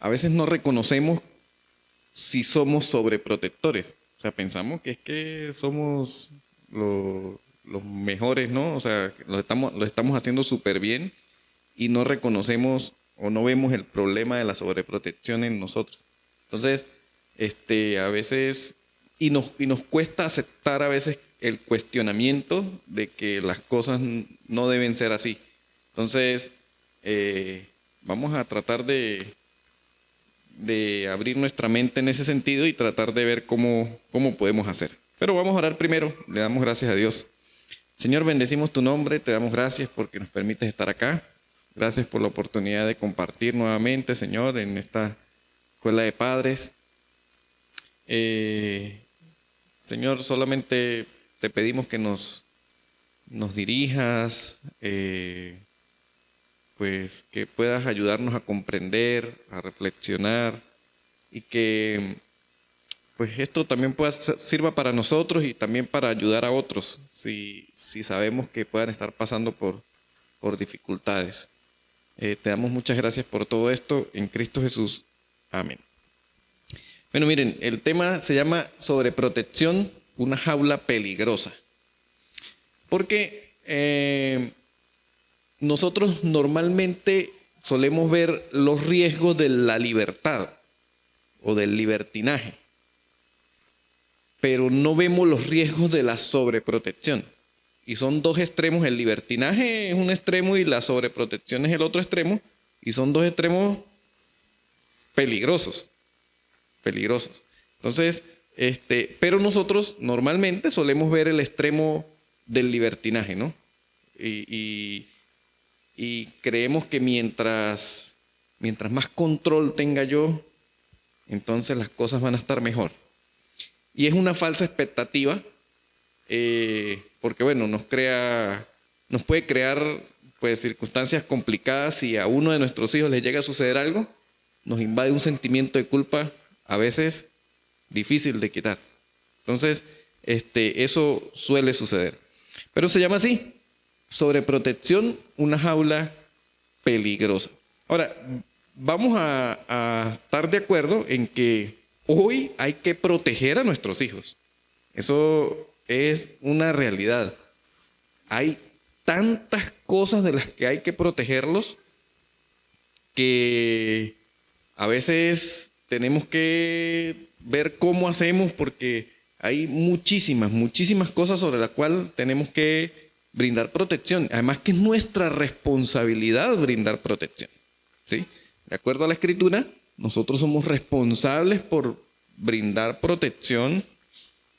a veces no reconocemos si somos sobreprotectores. O sea, pensamos que es que somos los mejores, ¿no? O sea, lo estamos haciendo súper bien y no reconocemos o no vemos el problema de la sobreprotección en nosotros. Entonces, a veces, y nos cuesta aceptar a veces el cuestionamiento de que las cosas no deben ser así. Entonces, vamos a tratar de abrir nuestra mente en ese sentido y tratar de ver cómo podemos hacer. Pero vamos a orar primero, le damos gracias a Dios. Señor, bendecimos tu nombre, te damos gracias porque nos permites estar acá. Gracias por la oportunidad de compartir nuevamente, Señor, en esta escuela de padres. Señor, solamente te pedimos que nos dirijas, pues que puedas ayudarnos a comprender, a reflexionar y que pues esto también sirva para nosotros y también para ayudar a otros si sabemos que puedan estar pasando por dificultades. Te damos muchas gracias por todo esto en Cristo Jesús. Amén. Bueno, miren, el tema se llama sobreprotección, una jaula peligrosa. Porque nosotros normalmente solemos ver los riesgos de la libertad o del libertinaje, pero no vemos los riesgos de la sobreprotección. Y son dos extremos, el libertinaje es un extremo y la sobreprotección es el otro extremo, y son dos extremos peligrosos. Entonces, pero nosotros normalmente solemos ver el extremo del libertinaje, ¿no? Y creemos que mientras más control tenga yo, entonces las cosas van a estar mejor. Y es una falsa expectativa, porque bueno, nos puede crear pues circunstancias complicadas. Si a uno de nuestros hijos les llega a suceder algo, nos invade un sentimiento de culpa a veces difícil de quitar. Entonces, eso suele suceder. Pero se llama así, sobreprotección, una jaula peligrosa. Ahora, vamos a estar de acuerdo en que hoy hay que proteger a nuestros hijos. Eso es una realidad. Hay tantas cosas de las que hay que protegerlos que a veces tenemos que ver cómo hacemos, porque hay muchísimas cosas sobre las cuales tenemos que brindar protección. Además que es nuestra responsabilidad brindar protección, ¿sí? De acuerdo a la Escritura, nosotros somos responsables por brindar protección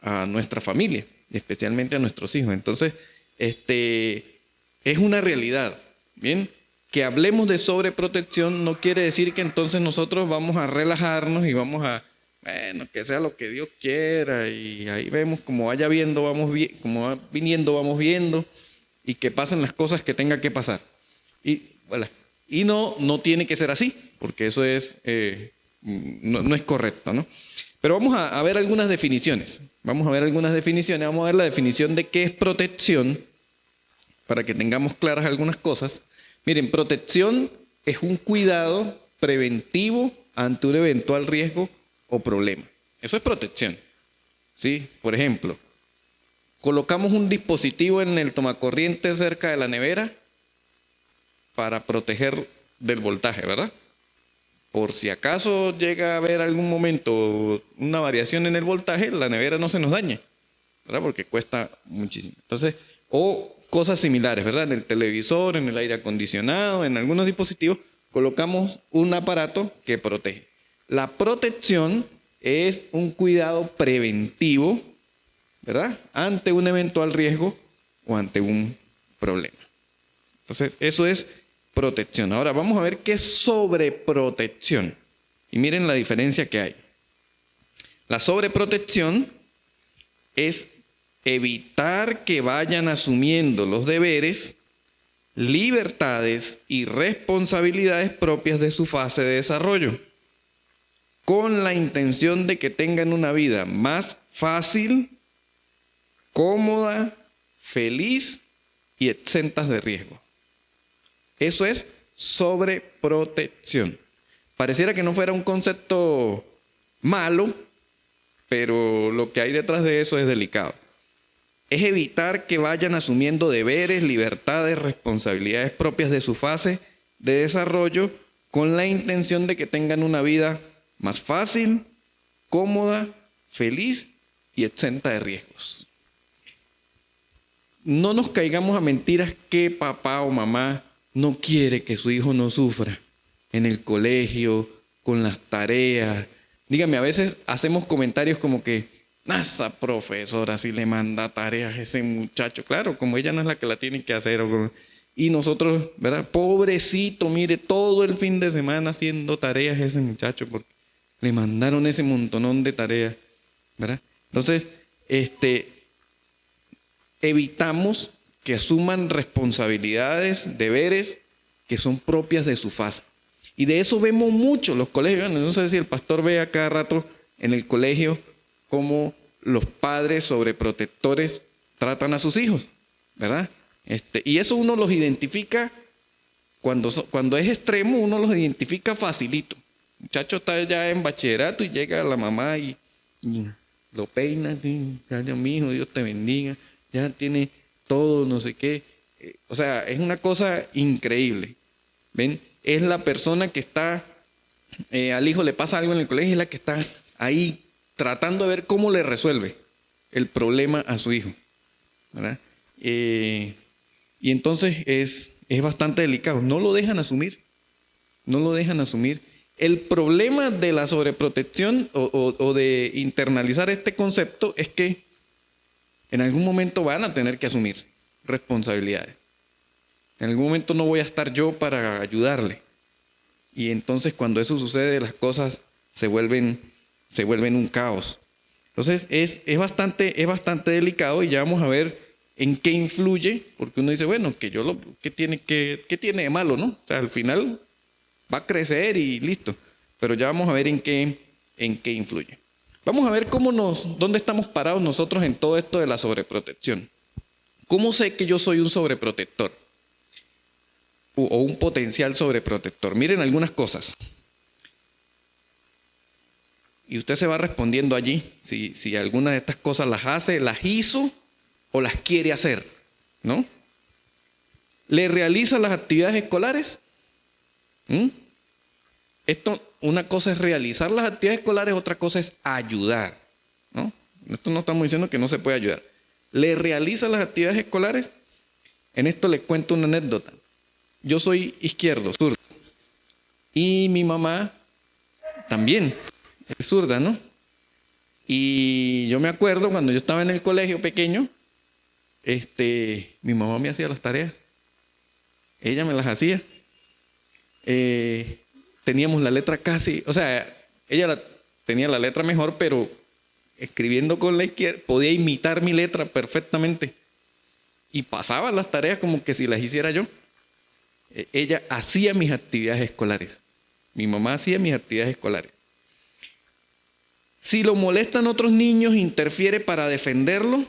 a nuestra familia, especialmente a nuestros hijos. Entonces, es una realidad, ¿bien? Que hablemos de sobreprotección no quiere decir que entonces nosotros vamos a relajarnos y vamos a, bueno, que sea lo que Dios quiera, y ahí vemos como vaya viendo, como va viniendo, vamos viendo, y que pasen las cosas que tenga que pasar. Y voilà. Y no tiene que ser así, porque eso es no es correcto, ¿no? Pero vamos a ver algunas definiciones. Vamos a ver la definición de qué es protección, para que tengamos claras algunas cosas. Miren, protección es un cuidado preventivo ante un eventual riesgo o problema. Eso es protección, ¿sí? Por ejemplo, colocamos un dispositivo en el tomacorriente cerca de la nevera para proteger del voltaje, ¿verdad? Por si acaso llega a haber algún momento una variación en el voltaje, la nevera no se nos dañe, ¿verdad? Porque cuesta muchísimo. Entonces, o cosas similares, ¿verdad? En el televisor, en el aire acondicionado, en algunos dispositivos, colocamos un aparato que protege. La protección es un cuidado preventivo, ¿verdad? Ante un eventual riesgo o ante un problema. Entonces, eso es protección. Ahora vamos a ver qué es sobreprotección. Y miren la diferencia que hay. La sobreprotección es evitar que vayan asumiendo los deberes, libertades y responsabilidades propias de su fase de desarrollo, con la intención de que tengan una vida más fácil, cómoda, feliz y exentas de riesgo. Eso es sobreprotección. Pareciera que no fuera un concepto malo, pero lo que hay detrás de eso es delicado. Es evitar que vayan asumiendo deberes, libertades, responsabilidades propias de su fase de desarrollo con la intención de que tengan una vida más fácil, cómoda, feliz y exenta de riesgos. No nos caigamos a mentiras que papá o mamá no quiere que su hijo no sufra en el colegio, con las tareas. Dígame, a veces hacemos comentarios como que esa profesora sí le manda tareas a ese muchacho. Claro, como ella no es la que la tiene que hacer. Y nosotros, ¿verdad? Pobrecito, mire, todo el fin de semana haciendo tareas a ese muchacho porque le mandaron ese montonón de tareas, ¿verdad? Entonces, evitamos que asuman responsabilidades, deberes que son propias de su fase. Y de eso vemos mucho los colegios. No sé si el pastor ve a cada rato en el colegio cómo los padres sobreprotectores tratan a sus hijos, ¿verdad? Y eso uno los identifica, cuando es extremo, uno los identifica facilito. El muchacho está ya en bachillerato y llega la mamá y lo peina, ya mi hijo, Dios te bendiga, ya tiene todo, no sé qué. O sea, es una cosa increíble. ¿Ven? Es la persona que está, al hijo le pasa algo en el colegio, es la que está ahí tratando de ver cómo le resuelve el problema a su hijo, ¿verdad? Y entonces es bastante delicado. No lo dejan asumir. No lo dejan asumir. El problema de la sobreprotección o de internalizar este concepto es que en algún momento van a tener que asumir responsabilidades. En algún momento no voy a estar yo para ayudarle. Y entonces cuando eso sucede, las cosas se vuelven un caos. Entonces es bastante delicado y ya vamos a ver en qué influye, porque uno dice, bueno, ¿qué tiene de malo, no? O sea, al final va a crecer y listo. Pero ya vamos a ver en qué influye. Vamos a ver dónde estamos parados nosotros en todo esto de la sobreprotección. ¿Cómo sé que yo soy un sobreprotector? O un potencial sobreprotector. Miren algunas cosas. Y usted se va respondiendo allí si alguna de estas cosas las hace, las hizo o las quiere hacer, ¿no? ¿Le realiza las actividades escolares? Una cosa es realizar las actividades escolares, otra cosa es ayudar, ¿no? Esto no estamos diciendo que no se puede ayudar. ¿Le realiza las actividades escolares? En esto les cuento una anécdota. Yo soy izquierdo, zurdo. Y mi mamá también es zurda, ¿no? Y yo me acuerdo cuando yo estaba en el colegio pequeño, mi mamá me hacía las tareas. Ella me las hacía. Teníamos la letra casi, o sea, ella tenía la letra mejor, pero escribiendo con la izquierda podía imitar mi letra perfectamente. Y pasaba las tareas como que si las hiciera yo. Ella hacía mis actividades escolares. Mi mamá hacía mis actividades escolares. Si lo molestan otros niños, interfiere para defenderlo.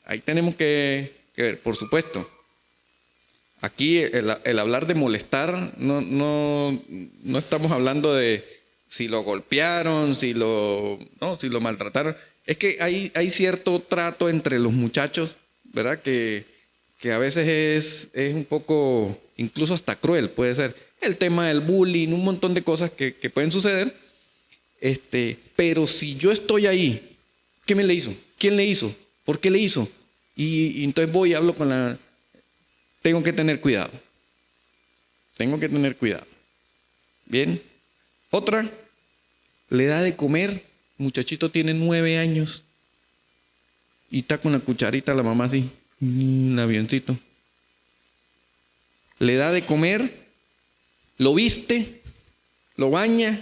Ahí tenemos que ver, por supuesto. Aquí el hablar de molestar, no estamos hablando de si lo golpearon, si lo maltrataron. Es que hay cierto trato entre los muchachos, ¿verdad? Que a veces es un poco, incluso hasta cruel puede ser. El tema del bullying, un montón de cosas que pueden suceder. Pero si yo estoy ahí, ¿qué me le hizo? ¿Quién le hizo? ¿Por qué le hizo? Y entonces voy y hablo con la... Tengo que tener cuidado. Tengo que tener cuidado. Bien. Otra, le da de comer. Muchachito tiene 9 años. Y está con la cucharita la mamá así. Un avioncito. Le da de comer. Lo viste. Lo baña.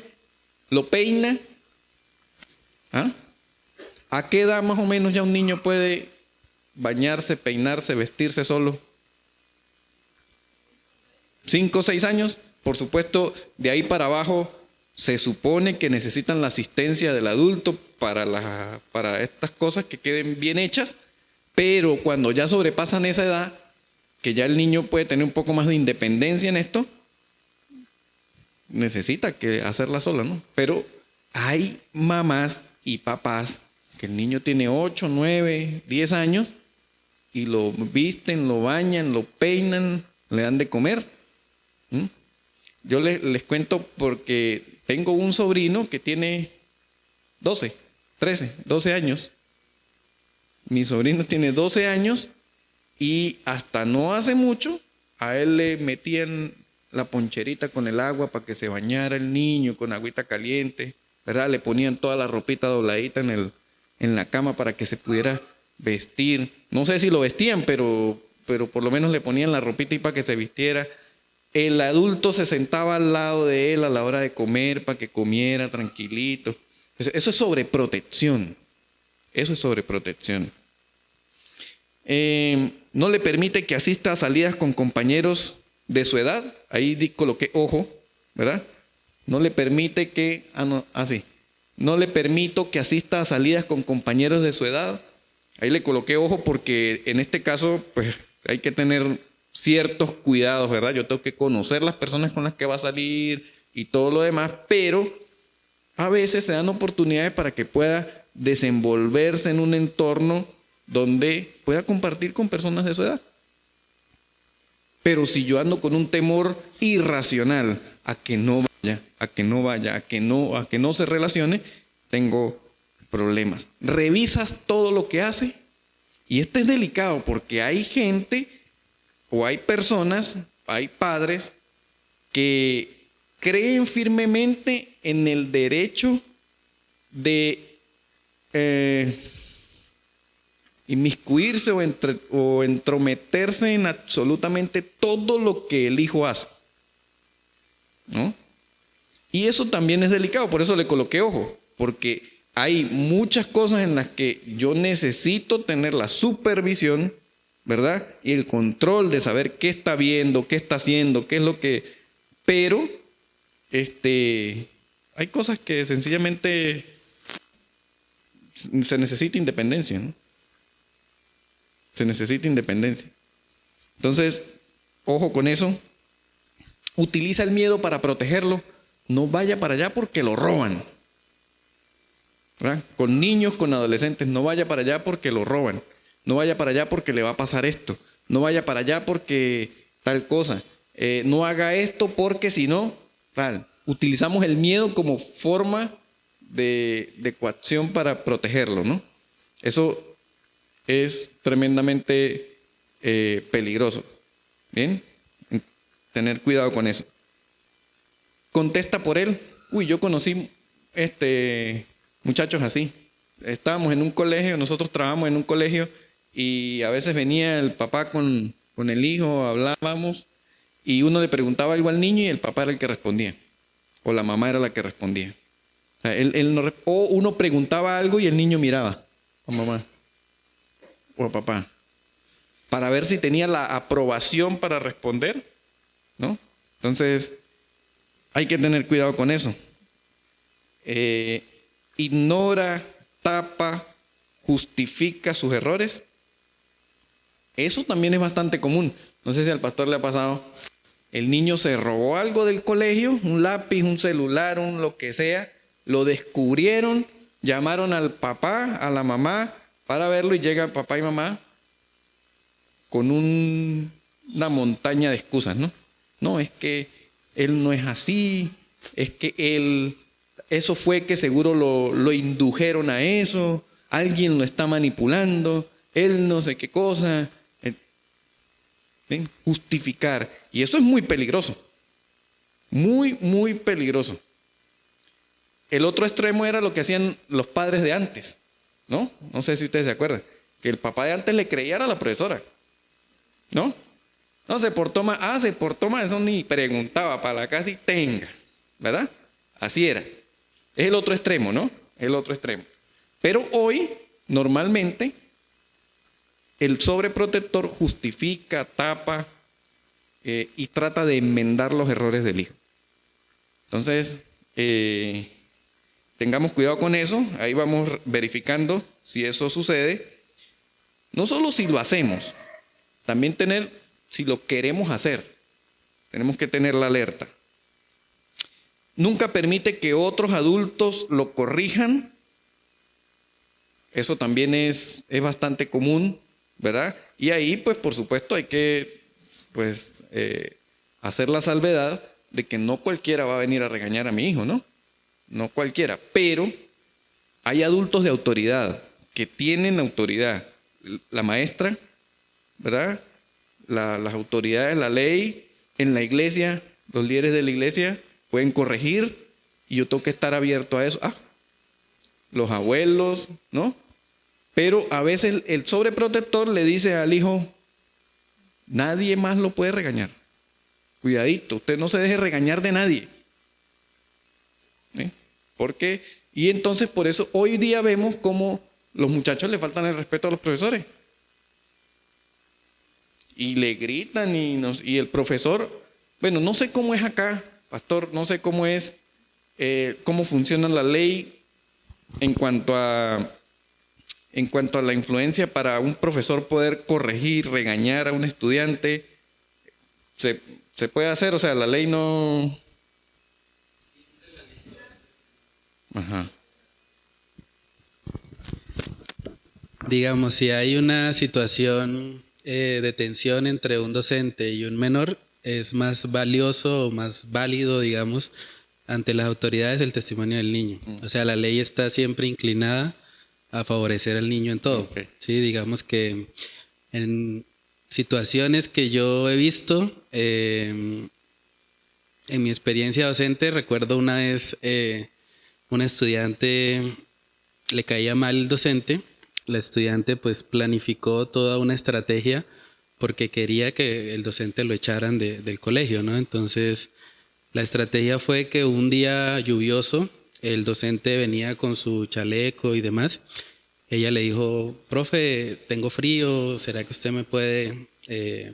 Lo peina. ¿Ah? ¿A qué edad más o menos ya un niño puede bañarse, peinarse, vestirse solo? 5 o 6 años. Por supuesto, de ahí para abajo se supone que necesitan la asistencia del adulto para estas cosas que queden bien hechas, pero cuando ya sobrepasan esa edad, que ya el niño puede tener un poco más de independencia en esto, necesita que hacerla sola, ¿no? Pero hay mamás y papás que el niño tiene 8, 9, 10 años y lo visten, lo bañan, lo peinan, le dan de comer. Yo les cuento porque tengo un sobrino que tiene 12, 13, 12 años. Mi sobrino tiene 12 años y hasta no hace mucho a él le metían la poncherita con el agua para que se bañara el niño con agüita caliente, ¿verdad? Le ponían toda la ropita dobladita en la cama para que se pudiera vestir. No sé si lo vestían, pero por lo menos le ponían la ropita y para que se vistiera. El adulto se sentaba al lado de él a la hora de comer para que comiera tranquilito. Eso es sobreprotección. Eso es sobreprotección. No le permite que asista a salidas con compañeros de su edad. Ahí coloqué ojo, ¿verdad? No le permite que... No le permito que asista a salidas con compañeros de su edad. Ahí le coloqué ojo porque en este caso pues hay que tener ciertos cuidados, ¿verdad? Yo tengo que conocer las personas con las que va a salir y todo lo demás, pero a veces se dan oportunidades para que pueda desenvolverse en un entorno donde pueda compartir con personas de su edad. Pero si yo ando con un temor irracional a que no vaya, a que no se relacione, tengo problemas. Revisas todo lo que hace y esto es delicado porque hay gente o hay personas, hay padres que creen firmemente en el derecho de inmiscuirse o entrometerse en absolutamente todo lo que el hijo hace, ¿no? Y eso también es delicado, por eso le coloqué ojo, porque hay muchas cosas en las que yo necesito tener la supervisión, ¿verdad? Y el control de saber qué está viendo, qué está haciendo, qué es lo que... Pero, hay cosas que sencillamente se necesita independencia, ¿no? Se necesita independencia. Entonces, ojo con eso. Utiliza el miedo para protegerlo. No vaya para allá porque lo roban, ¿verdad? Con niños, con adolescentes, no vaya para allá porque lo roban. No vaya para allá porque le va a pasar esto. No vaya para allá porque tal cosa. No haga esto porque si no, tal. Utilizamos el miedo como forma de coacción para protegerlo, ¿no? Eso es tremendamente peligroso. ¿Bien? Tener cuidado con eso. Contesta por él. Yo conocí muchachos así. Estábamos en un colegio, nosotros trabajamos en un colegio y a veces venía el papá con el hijo, hablábamos y uno le preguntaba algo al niño y el papá era el que respondía. O la mamá era la que respondía. O sea, o uno preguntaba algo y el niño miraba a mamá o a papá para ver si tenía la aprobación para responder, ¿no? Entonces, hay que tener cuidado con eso. Ignora, tapa, justifica sus errores. Eso también es bastante común. No sé si al pastor le ha pasado. El niño se robó algo del colegio, un lápiz, un celular, un lo que sea. Lo descubrieron, llamaron al papá, a la mamá para verlo y llega papá y mamá con una montaña de excusas, ¿no? No, es que él no es así, es que él, eso fue que seguro lo indujeron a eso, alguien lo está manipulando, él no sé qué cosa. ¿Ven? Justificar. Y eso es muy peligroso. Muy, muy peligroso. El otro extremo era lo que hacían los padres de antes, ¿no? No sé si ustedes se acuerdan. Que el papá de antes le creyera a la profesora, ¿no? No, se portó mal, eso ni preguntaba, para la casa y tenga, ¿verdad? Así era. Es el otro extremo, ¿no? El otro extremo. Pero hoy, normalmente, el sobreprotector justifica, tapa y trata de enmendar los errores del hijo. Entonces, tengamos cuidado con eso. Ahí vamos verificando si eso sucede. No solo si lo hacemos, también tener si lo queremos hacer. Tenemos que tener la alerta. Nunca permite que otros adultos lo corrijan. Eso también es bastante común, ¿verdad? Y ahí, pues, por supuesto, hay que, pues, hacer la salvedad de que no cualquiera va a venir a regañar a mi hijo, ¿no? No cualquiera. Pero hay adultos de autoridad que tienen autoridad. La maestra, ¿verdad? Las autoridades, la ley, en la iglesia, los líderes de la iglesia pueden corregir y yo tengo que estar abierto a eso. Los abuelos, ¿no? Pero a veces el sobreprotector le dice al hijo, nadie más lo puede regañar. Cuidadito, usted no se deje regañar de nadie. ¿Sí? Porque, y entonces por eso hoy día vemos cómo los muchachos le faltan el respeto a los profesores. Y le gritan y el profesor, bueno, no sé cómo es acá, pastor, no sé cómo es, cómo funciona la ley en cuanto a la influencia para un profesor poder corregir, regañar a un estudiante. ¿Se puede hacer? O sea, la ley no... Ajá. Digamos, si hay una situación de tensión entre un docente y un menor, es más valioso o más válido, digamos, ante las autoridades el testimonio del niño. O sea, la ley está siempre inclinada a favorecer al niño en todo. Okay. Sí, digamos que en situaciones que yo he visto, en mi experiencia docente, recuerdo una vez un estudiante le caía mal el docente. La estudiante pues planificó toda una estrategia porque quería que el docente lo echaran del colegio, ¿no? Entonces la estrategia fue que un día lluvioso el docente venía con su chaleco y demás. Ella le dijo, profe, tengo frío, ¿será que usted me puede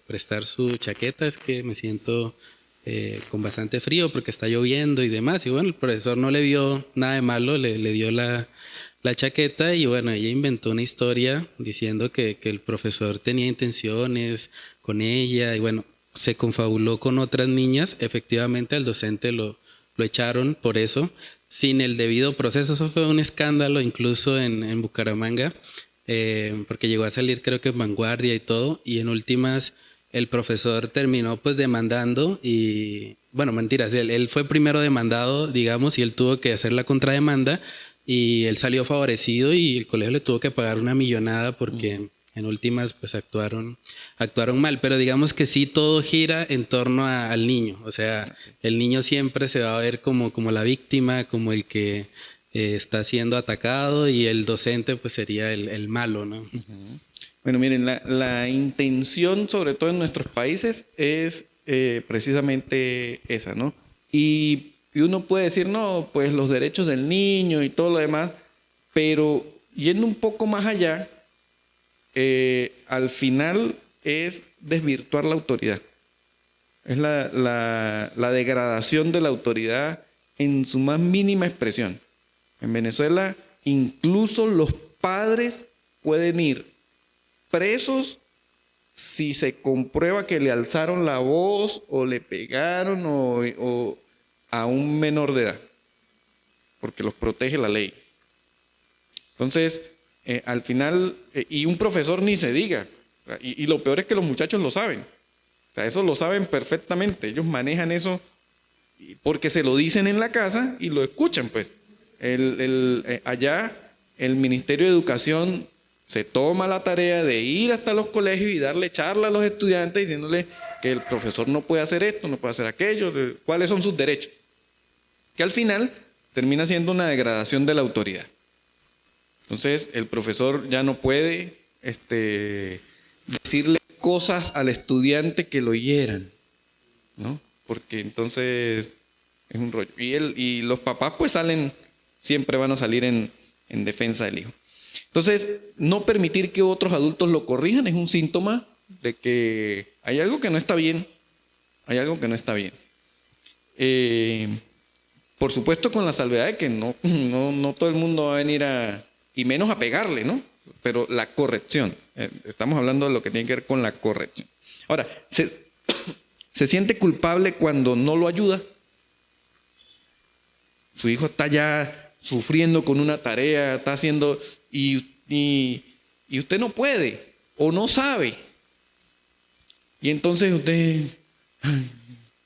prestar su chaqueta? Es que me siento con bastante frío porque está lloviendo y demás. Y bueno, el profesor no le vio nada de malo, le dio la chaqueta y bueno, ella inventó una historia diciendo que el profesor tenía intenciones con ella y bueno, se confabuló con otras niñas. Efectivamente, al docente lo echaron por eso, sin el debido proceso. Eso fue un escándalo incluso en Bucaramanga, porque llegó a salir creo que en Vanguardia y todo, y en últimas el profesor terminó pues demandando y, bueno, mentiras, él fue primero demandado, digamos, y él tuvo que hacer la contrademanda y él salió favorecido y el colegio le tuvo que pagar una millonada porque en últimas pues actuaron mal, pero digamos que sí todo gira en torno al niño, o sea, el niño siempre se va a ver como la víctima, como el que está siendo atacado y el docente pues sería el malo, ¿no? Uh-huh. Bueno, miren, la intención sobre todo en nuestros países es precisamente esa, ¿no? Y uno puede decir, no, pues los derechos del niño y todo lo demás, pero yendo un poco más allá, al final es desvirtuar la autoridad. Es la degradación de la autoridad en su más mínima expresión. En Venezuela, incluso los padres pueden ir presos si se comprueba que le alzaron la voz o le pegaron o a un menor de edad, porque los protege la ley. Entonces, al final, y un profesor ni se diga, y lo peor es que los muchachos lo saben, o sea, eso lo saben perfectamente, ellos manejan eso porque se lo dicen en la casa y lo escuchan, pues. Allá el Ministerio de Educación se toma la tarea de ir hasta los colegios y darle charla a los estudiantes diciéndole que el profesor no puede hacer esto, no puede hacer aquello, cuáles son sus derechos. Que al final termina siendo una degradación de la autoridad. Entonces el profesor ya no puede decirle cosas al estudiante que lo hieran, ¿no? Porque entonces es un rollo. Y los papás pues siempre van a salir en defensa del hijo. Entonces, no permitir que otros adultos lo corrijan es un síntoma de que hay algo que no está bien. Hay algo que no está bien. Por supuesto con la salvedad de que no todo el mundo va a venir y menos a pegarle, ¿no? Pero la corrección. Estamos hablando de lo que tiene que ver con la corrección. Ahora, se siente culpable cuando no lo ayuda. Su hijo está ya sufriendo con una tarea, está haciendo, y usted no puede o no sabe. Y entonces usted, ay,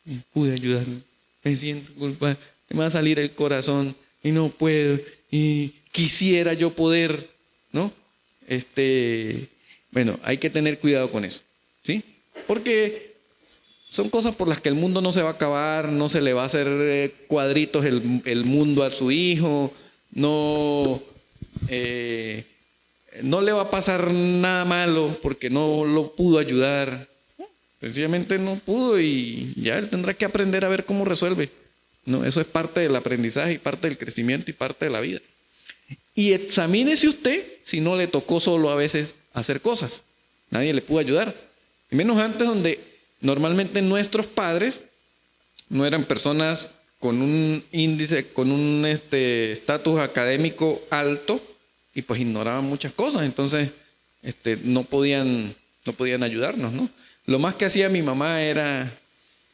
no pude ayudarlo, me siento culpable, me va a salir el corazón y no puedo, y quisiera yo poder, ¿no? Bueno, hay que tener cuidado con eso, ¿sí? Porque son cosas por las que el mundo no se va a acabar, no se le va a hacer cuadritos el mundo a su hijo, no le va a pasar nada malo porque no lo pudo ayudar. Sencillamente no pudo y ya él tendrá que aprender a ver cómo resuelve. No, eso es parte del aprendizaje y parte del crecimiento y parte de la vida. Y examínese usted si no le tocó solo a veces hacer cosas. Nadie le pudo ayudar. Y menos antes, donde normalmente nuestros padres no eran personas con un índice, con un estatus académico alto y pues ignoraban muchas cosas. Entonces no podían ayudarnos, ¿no? Lo más que hacía mi mamá era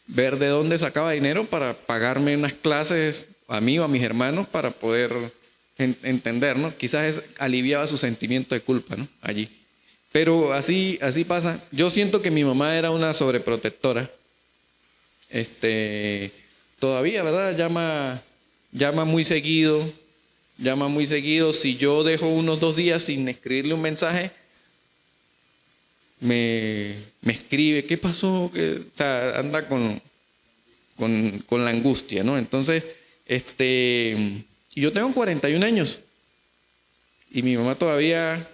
ver de dónde sacaba dinero para pagarme unas clases a mí o a mis hermanos para poder entender, ¿no? Quizás aliviaba su sentimiento de culpa, ¿no? Allí. Pero así pasa. Yo siento que mi mamá era una sobreprotectora. Todavía, ¿verdad? Llama muy seguido. Si yo dejo unos 2 días sin escribirle un mensaje, me escribe, ¿qué pasó? O sea, anda con la angustia, ¿no? Entonces, yo tengo 41 años y mi mamá todavía,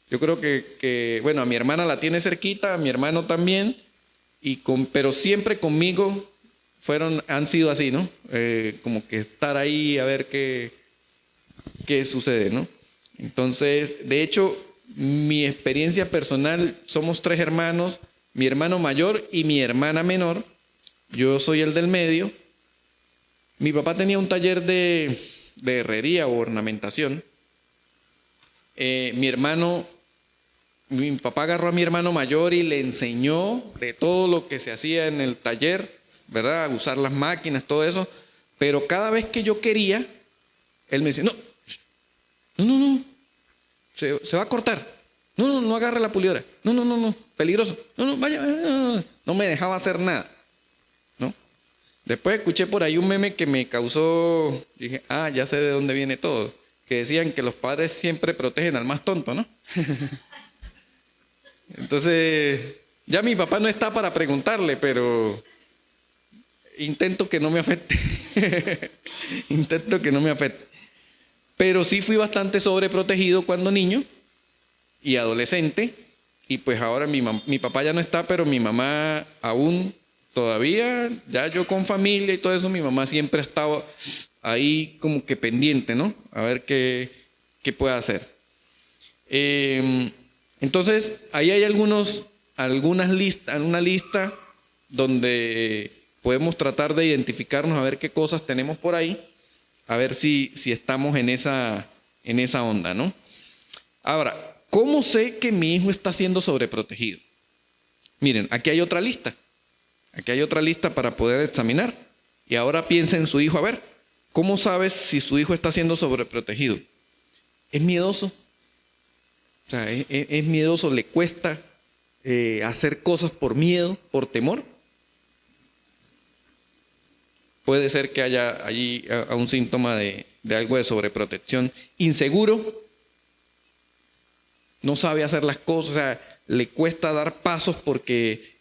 yo creo que bueno, a mi hermana la tiene cerquita, a mi hermano también, pero siempre conmigo han sido así, ¿no? Como que estar ahí a ver qué sucede, ¿no? Entonces, de hecho, mi experiencia personal, somos 3 hermanos, mi hermano mayor y mi hermana menor. Yo soy el del medio. Mi papá tenía un taller de herrería o ornamentación. Mi papá agarró a mi hermano mayor y le enseñó de todo lo que se hacía en el taller, ¿verdad? Usar las máquinas, todo eso. Pero cada vez que yo quería, él me decía, no, se va a cortar. No agarre la pulidora. No, peligroso. Vaya, no me dejaba hacer nada, ¿no? Después escuché por ahí un meme que me causó, dije, ya sé de dónde viene todo. Que decían que los padres siempre protegen al más tonto, ¿no? Entonces, ya mi papá no está para preguntarle, pero intento que no me afecte. Pero sí fui bastante sobreprotegido cuando niño y adolescente. Y pues ahora mi papá ya no está, pero mi mamá aún todavía, ya yo con familia y todo eso, mi mamá siempre ha estado ahí como que pendiente, ¿no? A ver qué puede hacer. Entonces, ahí hay una lista donde podemos tratar de identificarnos, a ver qué cosas tenemos por ahí, a ver si estamos en esa onda, ¿no? Ahora, ¿cómo sé que mi hijo está siendo sobreprotegido? Miren, aquí hay otra lista. Aquí hay otra lista para poder examinar. Y ahora piensa en su hijo. A ver, ¿cómo sabes si su hijo está siendo sobreprotegido? ¿Es miedoso? O sea, ¿es miedoso? ¿Le cuesta hacer cosas por miedo, por temor? Puede ser que haya allí un síntoma de algo de sobreprotección. ¿Inseguro? No sabe hacer las cosas, o sea, le cuesta dar pasos porque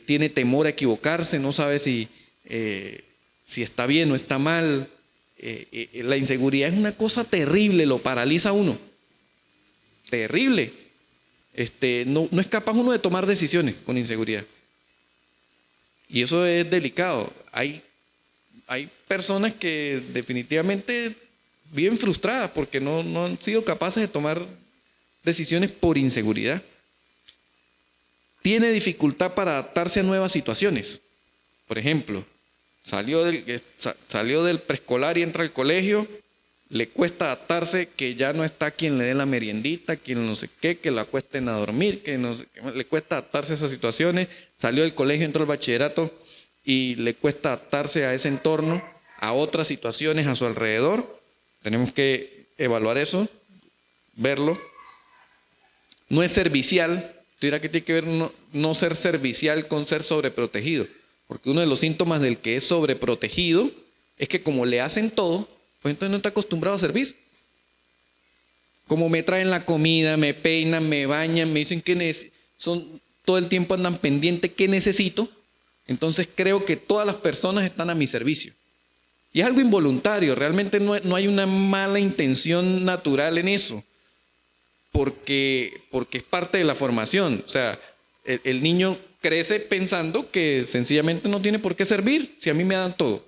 tiene temor a equivocarse, no sabe si está bien o está mal. La inseguridad es una cosa terrible, lo paraliza a uno. Terrible. No es capaz uno de tomar decisiones con inseguridad. Y eso es delicado. Hay personas que definitivamente viven frustradas porque no han sido capaces de tomar decisiones por inseguridad. Tiene dificultad para adaptarse a nuevas situaciones. Por ejemplo, salió del preescolar y entra al colegio, le cuesta adaptarse, que ya no está quien le dé la meriendita, quien no sé qué, que lo acuesten a dormir, que no sé qué, le cuesta adaptarse a esas situaciones, salió del colegio, entró al bachillerato y le cuesta adaptarse a ese entorno, a otras situaciones a su alrededor. Tenemos que evaluar eso, verlo. No es servicial, dirá que tiene que ver no ser servicial con ser sobreprotegido, porque uno de los síntomas del que es sobreprotegido es que como le hacen todo, pues entonces no está acostumbrado a servir. Como me traen la comida, me peinan, me bañan, me dicen que todo el tiempo andan pendiente qué necesito, entonces creo que todas las personas están a mi servicio. Y es algo involuntario, realmente no hay una mala intención natural en eso, porque es parte de la formación. O sea, el niño crece pensando que sencillamente no tiene por qué servir si a mí me dan todo,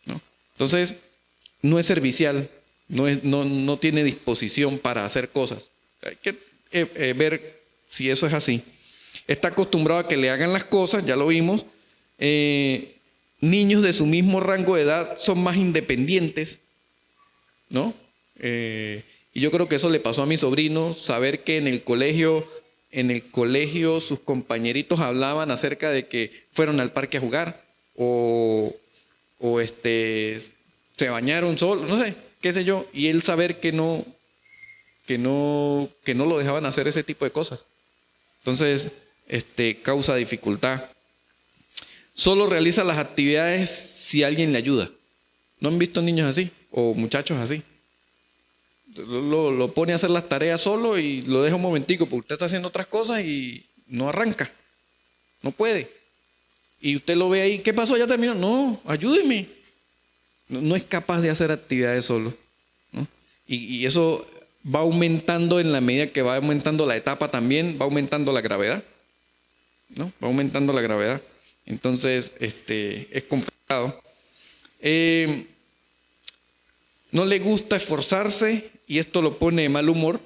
¿no? Entonces, no es servicial, no tiene disposición para hacer cosas. Hay que ver si eso es así. Está acostumbrado a que le hagan las cosas, ya lo vimos. Niños de su mismo rango de edad son más independientes, ¿no? Y yo creo que eso le pasó a mi sobrino, saber que en el colegio sus compañeritos hablaban acerca de que fueron al parque a jugar o se bañaron solos, no sé, qué sé yo, y él saber que no lo dejaban hacer ese tipo de cosas. Entonces, causa dificultad. Solo realiza las actividades si alguien le ayuda. ¿No han visto niños así? O muchachos así. Lo pone a hacer las tareas solo y lo deja un momentico porque usted está haciendo otras cosas y no arranca. No puede. Y usted lo ve ahí, ¿qué pasó? ¿Ya terminó? No, ayúdeme. No es capaz de hacer actividades solo, ¿no? Y eso va aumentando en la medida que va aumentando la etapa también, va aumentando la gravedad, ¿no? Va aumentando la gravedad. Entonces, es complicado. No le gusta esforzarse y esto lo pone de mal humor,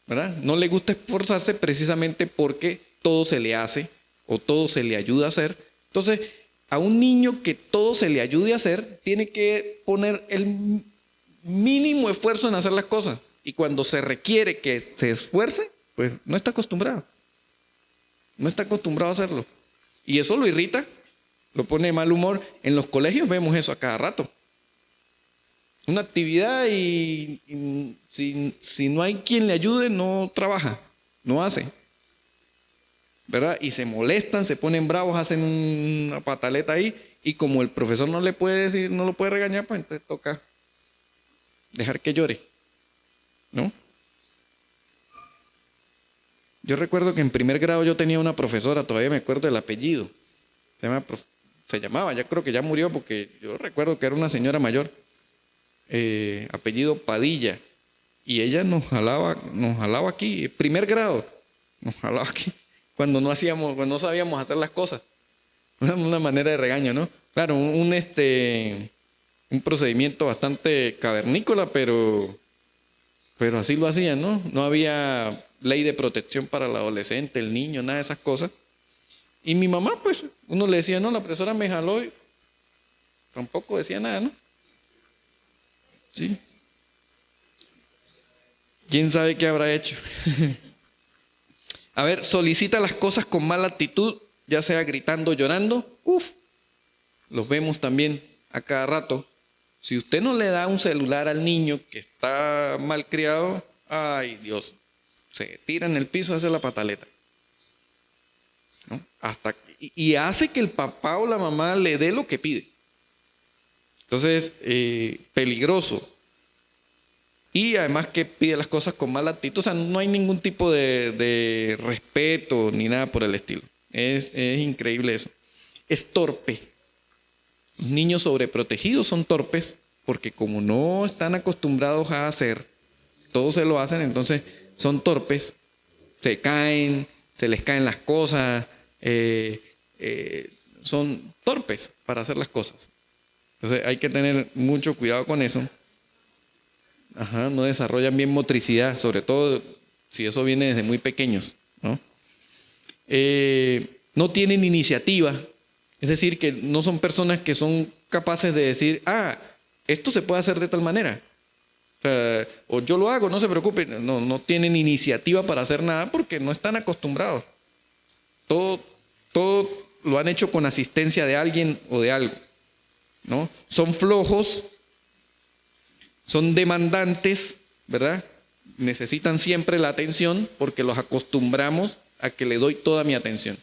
¿verdad? No le gusta esforzarse precisamente porque todo se le hace o todo se le ayuda a hacer. Entonces, a un niño que todo se le ayude a hacer, tiene que poner el mínimo esfuerzo en hacer las cosas. Y cuando se requiere que se esfuerce, pues no está acostumbrado. No está acostumbrado a hacerlo. Y eso lo irrita, lo pone de mal humor. En los colegios vemos eso a cada rato. Una actividad y si no hay quien le ayude, no trabaja, no hace, ¿verdad? Y se molestan, se ponen bravos, hacen una pataleta ahí. Y como el profesor no le puede decir, no lo puede regañar, pues entonces toca dejar que llore, ¿no? Yo recuerdo que en primer grado yo tenía una profesora, todavía me acuerdo del apellido. Se llamaba, ya creo que ya murió porque yo recuerdo que era una señora mayor, apellido Padilla. Y ella nos jalaba aquí, primer grado, nos jalaba aquí, cuando no sabíamos hacer las cosas. Una manera de regaño, ¿no? Claro, un procedimiento bastante cavernícola, pero así lo hacían, ¿no? No había ley de protección para el adolescente, el niño, nada de esas cosas. Y mi mamá, pues, uno le decía, no, la profesora me jaló y tampoco decía nada, ¿no? Sí. ¿Quién sabe qué habrá hecho? A ver, solicita las cosas con mala actitud, ya sea gritando, llorando. Los vemos también a cada rato. Si usted no le da un celular al niño que está mal criado, ay Dios, se tira en el piso y hace la pataleta, ¿no? Y hace que el papá o la mamá le dé lo que pide. Entonces, peligroso. Y además que pide las cosas con mala actitud. O sea, no hay ningún tipo de respeto ni nada por el estilo. Es increíble eso. Es torpe. Los niños sobreprotegidos son torpes porque como no están acostumbrados a hacer, todos se lo hacen, entonces son torpes. Se caen, se les caen las cosas. Son torpes para hacer las cosas. Entonces hay que tener mucho cuidado con eso. No desarrollan bien motricidad, sobre todo si eso viene desde muy pequeños, ¿no? No tienen iniciativa, es decir, que no son personas que son capaces de decir, esto se puede hacer de tal manera. O sea, o yo lo hago, no se preocupen. No tienen iniciativa para hacer nada porque no están acostumbrados. Todo lo han hecho con asistencia de alguien o de algo, ¿no? Son flojos, son demandantes, ¿verdad? Necesitan siempre la atención porque los acostumbramos a que le doy toda mi atención.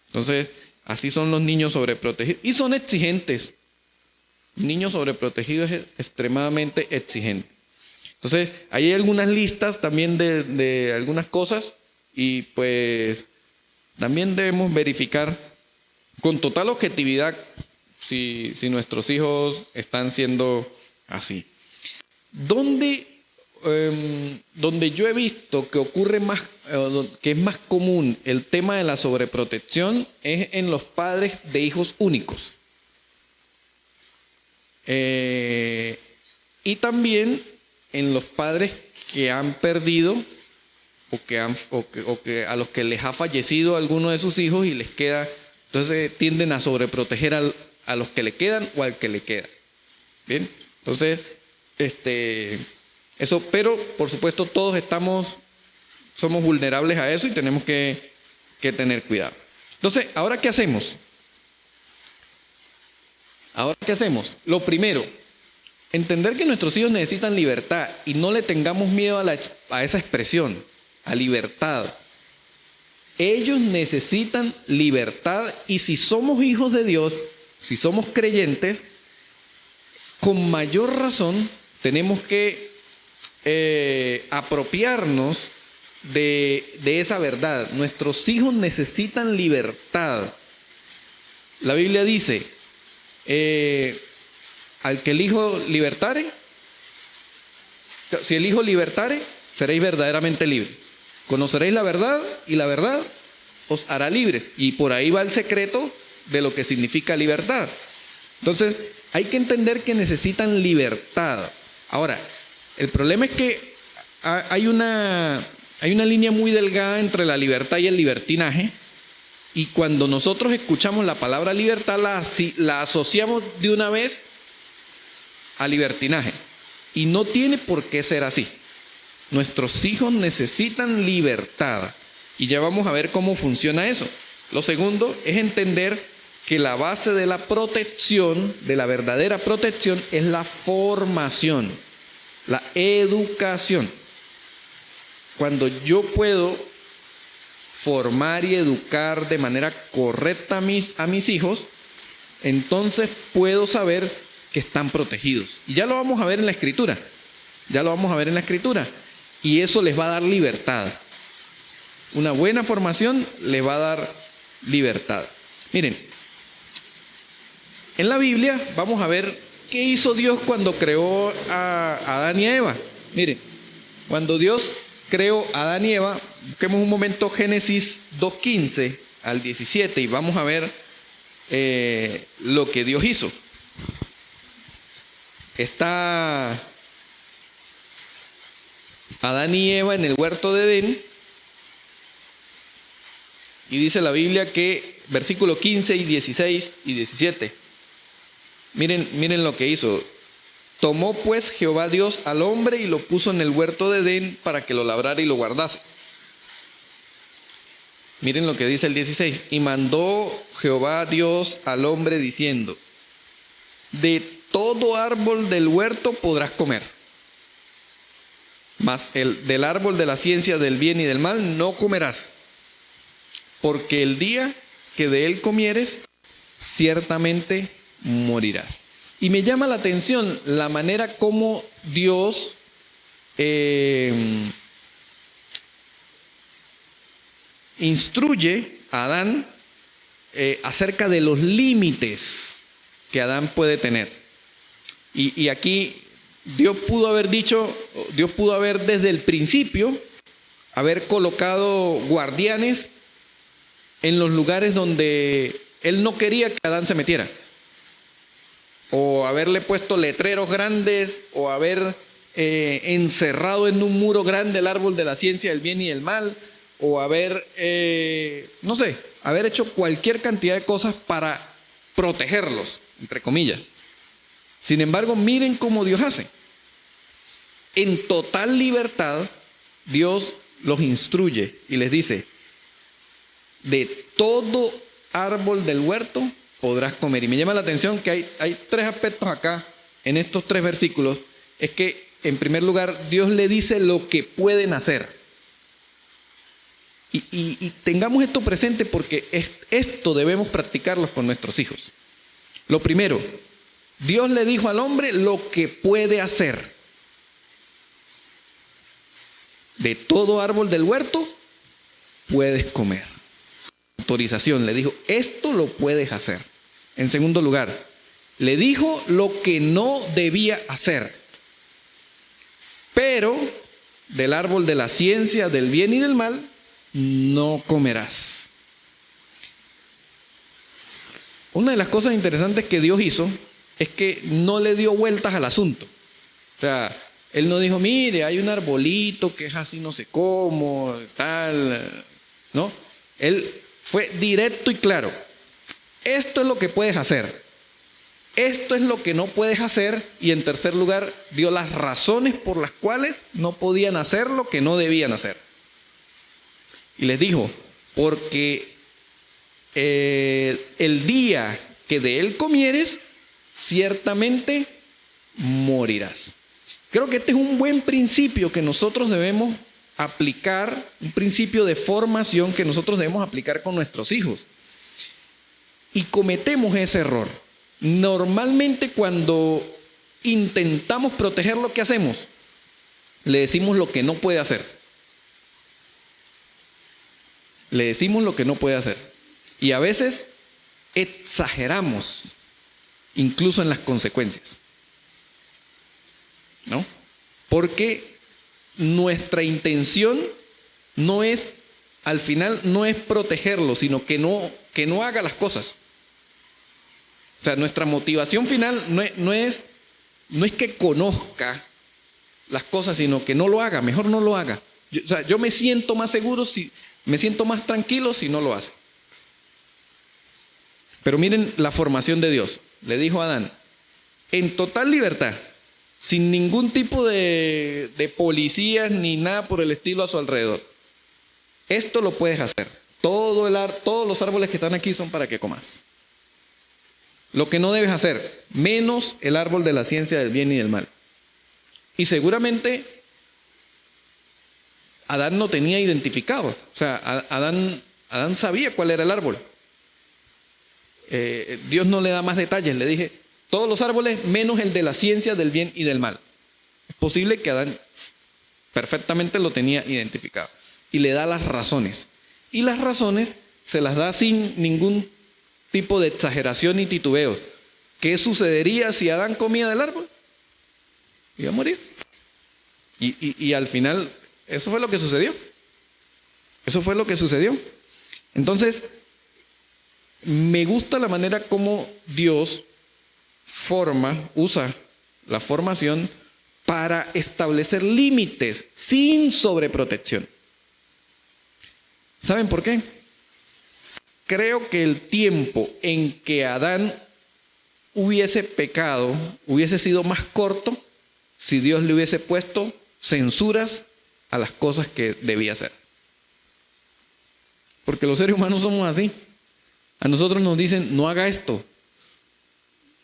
Entonces, así son los niños sobreprotegidos. Y son exigentes. Un niño sobreprotegido es extremadamente exigente. Entonces, ahí hay algunas listas también de algunas cosas y pues también debemos verificar con total objetividad si nuestros hijos están siendo así. Donde yo he visto que ocurre más, que es más común el tema de la sobreprotección es en los padres de hijos únicos. Y también en los padres que han perdido o que a los que les ha fallecido alguno de sus hijos y les queda, entonces tienden a sobreproteger a los que le quedan o al que le queda. Bien, entonces eso, pero por supuesto todos somos vulnerables a eso y tenemos que tener cuidado. Entonces, ¿ahora qué hacemos? Lo primero, entender que nuestros hijos necesitan libertad y no le tengamos miedo a esa expresión, a libertad. Ellos necesitan libertad y si somos hijos de Dios, si somos creyentes, con mayor razón tenemos que apropiarnos de esa verdad. Nuestros hijos necesitan libertad. La Biblia dice, al que el Hijo libertare, si el Hijo libertare, seréis verdaderamente libres. Conoceréis la verdad y la verdad os hará libres. Y por ahí va el secreto de lo que significa libertad. Entonces, hay que entender que necesitan libertad. Ahora, el problema es que hay una línea muy delgada entre la libertad y el libertinaje. Y cuando nosotros escuchamos la palabra libertad, la asociamos de una vez a libertinaje. Y no tiene por qué ser así. Nuestros hijos necesitan libertad. Y ya vamos a ver cómo funciona eso. Lo segundo es entender que la base de la protección, de la verdadera protección, es la formación, la educación. Cuando yo puedo formar y educar de manera correcta a mis hijos, entonces puedo saber que están protegidos. Y ya lo vamos a ver en la Escritura. Y eso les va a dar libertad. Una buena formación les va a dar libertad. Miren, en la Biblia vamos a ver qué hizo Dios cuando creó a Adán y a Eva. Miren, cuando Dios creó a Adán y Eva, busquemos un momento Génesis 2:15 al 17 y vamos a ver lo que Dios hizo. Está Adán y Eva en el huerto de Edén y dice la Biblia que versículo 15 y 16 y 17. Miren lo que hizo. Tomó pues Jehová Dios al hombre y lo puso en el huerto de Edén para que lo labrara y lo guardase. Miren lo que dice el 16. Y mandó Jehová Dios al hombre diciendo: de todo árbol del huerto podrás comer, mas del árbol de la ciencia del bien y del mal no comerás, porque el día que de él comieres, ciertamente morirás. Y me llama la atención la manera como Dios instruye a Adán acerca de los límites que Adán puede tener. Y aquí Dios pudo haber desde el principio, haber colocado guardianes en los lugares donde Él no quería que Adán se metiera. O haberle puesto letreros grandes, o haber encerrado en un muro grande el árbol de la ciencia del bien y del mal, o haber hecho cualquier cantidad de cosas para protegerlos, entre comillas. Sin embargo, miren cómo Dios hace. en total libertad, Dios los instruye y les dice, de todo árbol del huerto podrás comer. Y me llama la atención que hay tres aspectos acá, en estos tres versículos. Es que, en primer lugar, Dios le dice lo que pueden hacer. Y tengamos esto presente porque esto debemos practicarlo con nuestros hijos. Lo primero, Dios le dijo al hombre lo que puede hacer. De todo árbol del huerto puedes comer. Autorización, le dijo, esto lo puedes hacer. En segundo lugar, le dijo lo que no debía hacer. Pero del árbol de la ciencia del bien y del mal no comerás. Una de las cosas interesantes que Dios hizo es que no le dio vueltas al asunto. O sea, Él no dijo, mire, hay un arbolito que es así no sé cómo, tal, ¿no? Él fue directo y claro. Esto es lo que puedes hacer. Esto es lo que no puedes hacer. Y en tercer lugar, dio las razones por las cuales no podían hacer lo que no debían hacer. Y les dijo, porque el día que de él comieres, ciertamente morirás. Creo que este es un buen principio que nosotros debemos aplicar, un principio de formación que nosotros debemos aplicar con nuestros hijos. Y cometemos ese error. Normalmente cuando intentamos proteger lo que hacemos, le decimos lo que no puede hacer. Le decimos lo que no puede hacer. Y a veces exageramos, incluso en las consecuencias. ¿No? Porque nuestra intención no es, al final, no es protegerlo, sino que no haga las cosas. O sea, nuestra motivación final no es que conozca las cosas, sino que no lo haga, mejor no lo haga. Yo me siento más seguro, me siento más tranquilo si no lo hace. Pero miren la formación de Dios. Le dijo a Adán, en total libertad, sin ningún tipo de policías ni nada por el estilo a su alrededor. Esto lo puedes hacer. Todos los árboles que están aquí son para que comas. Lo que no debes hacer, menos el árbol de la ciencia del bien y del mal. Y seguramente Adán no tenía identificado. O sea, Adán sabía cuál era el árbol. Dios no le da más detalles. Le dije, todos los árboles menos el de la ciencia del bien y del mal. Es posible que Adán perfectamente lo tenía identificado. Y le da las razones. Y las razones se las da sin ningún tipo de exageración y titubeo. ¿Qué sucedería si Adán comía del árbol? Iba a morir. Y al final, eso fue lo que sucedió. Eso fue lo que sucedió. Entonces, me gusta la manera como Dios usa la formación para establecer límites sin sobreprotección. ¿Saben por qué? Creo que el tiempo en que Adán hubiese pecado hubiese sido más corto si Dios le hubiese puesto censuras a las cosas que debía hacer. Porque los seres humanos somos así. A nosotros nos dicen, no haga esto.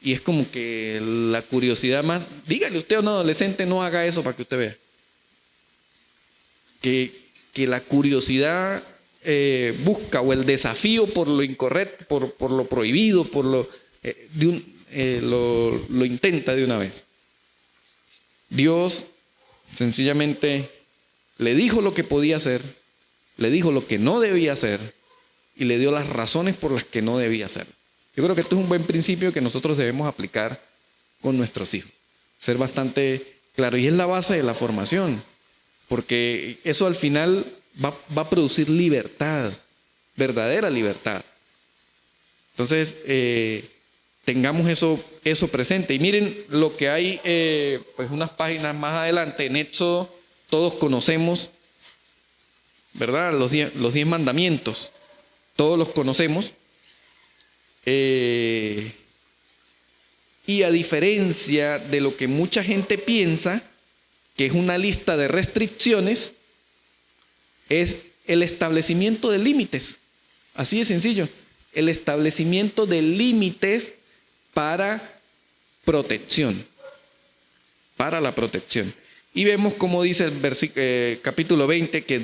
Y es como que la curiosidad más, dígale usted a un adolescente, no haga eso para que usted vea. Que la curiosidad busca, o el desafío por lo incorrecto, por lo prohibido, lo intenta de una vez. Dios sencillamente le dijo lo que podía hacer, le dijo lo que no debía hacer y le dio las razones por las que no debía hacer. Yo creo que esto es un buen principio que nosotros debemos aplicar con nuestros hijos. Ser bastante claro. Y es la base de la formación. Porque eso al final va a producir libertad. Verdadera libertad. Entonces, tengamos eso presente. Y miren lo que hay, pues unas páginas más adelante en Éxodo. Todos conocemos, ¿verdad? Los 10 mandamientos. Todos los conocemos. Y a diferencia de lo que mucha gente piensa, que es una lista de restricciones, es el establecimiento de límites. Así de sencillo. El establecimiento de límites para protección. Para la protección. Y vemos como dice el capítulo 20, que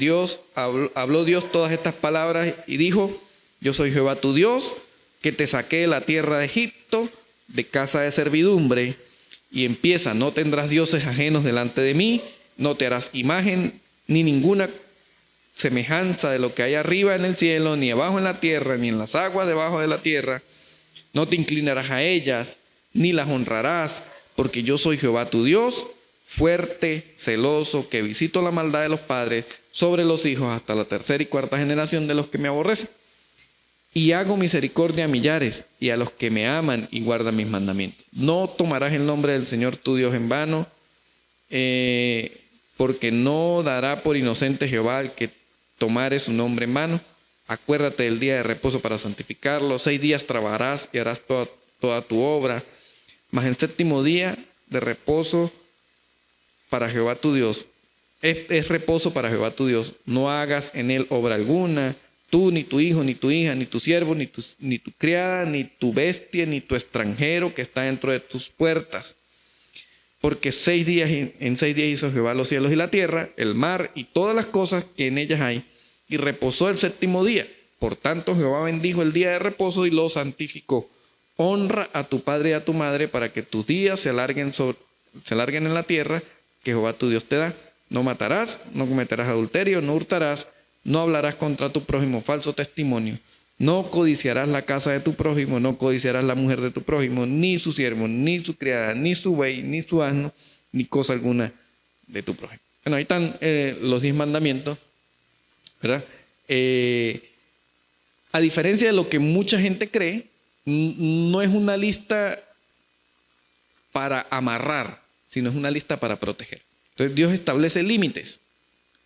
habló Dios todas estas palabras y dijo: yo soy Jehová tu Dios, que te saqué de la tierra de Egipto, de casa de servidumbre. Y empieza: no tendrás dioses ajenos delante de mí, no te harás imagen ni ninguna semejanza de lo que hay arriba en el cielo, ni abajo en la tierra, ni en las aguas debajo de la tierra. No te inclinarás a ellas, ni las honrarás, porque yo soy Jehová tu Dios, fuerte, celoso, que visito la maldad de los padres sobre los hijos hasta la tercera y cuarta generación de los que me aborrecen. Y hago misericordia a millares y a los que me aman y guardan mis mandamientos. No tomarás el nombre del Señor tu Dios en vano, porque no dará por inocente Jehová el que tomare su nombre en vano. Acuérdate del día de reposo para santificarlo. 6 días trabajarás y harás toda tu obra. Mas el séptimo día de reposo para Jehová tu Dios, es reposo para Jehová tu Dios. No hagas en él obra alguna, tú, ni tu hijo, ni tu hija, ni tu siervo, ni tu criada, ni tu bestia, ni tu extranjero que está dentro de tus puertas. Porque en 6 días hizo Jehová los cielos y la tierra, el mar y todas las cosas que en ellas hay, y reposó el séptimo día. Por tanto, Jehová bendijo el día de reposo y lo santificó. Honra a tu padre y a tu madre para que tus días se alarguen en la tierra que Jehová tu Dios te da. No matarás, no cometerás adulterio, no hurtarás, no hablarás contra tu prójimo falso testimonio. No codiciarás la casa de tu prójimo, no codiciarás la mujer de tu prójimo, ni su siervo, ni su criada, ni su buey, ni su asno, ni cosa alguna de tu prójimo. Bueno, ahí están los 10 mandamientos, ¿verdad? A diferencia de lo que mucha gente cree, no es una lista para amarrar, sino es una lista para proteger. Entonces Dios establece límites.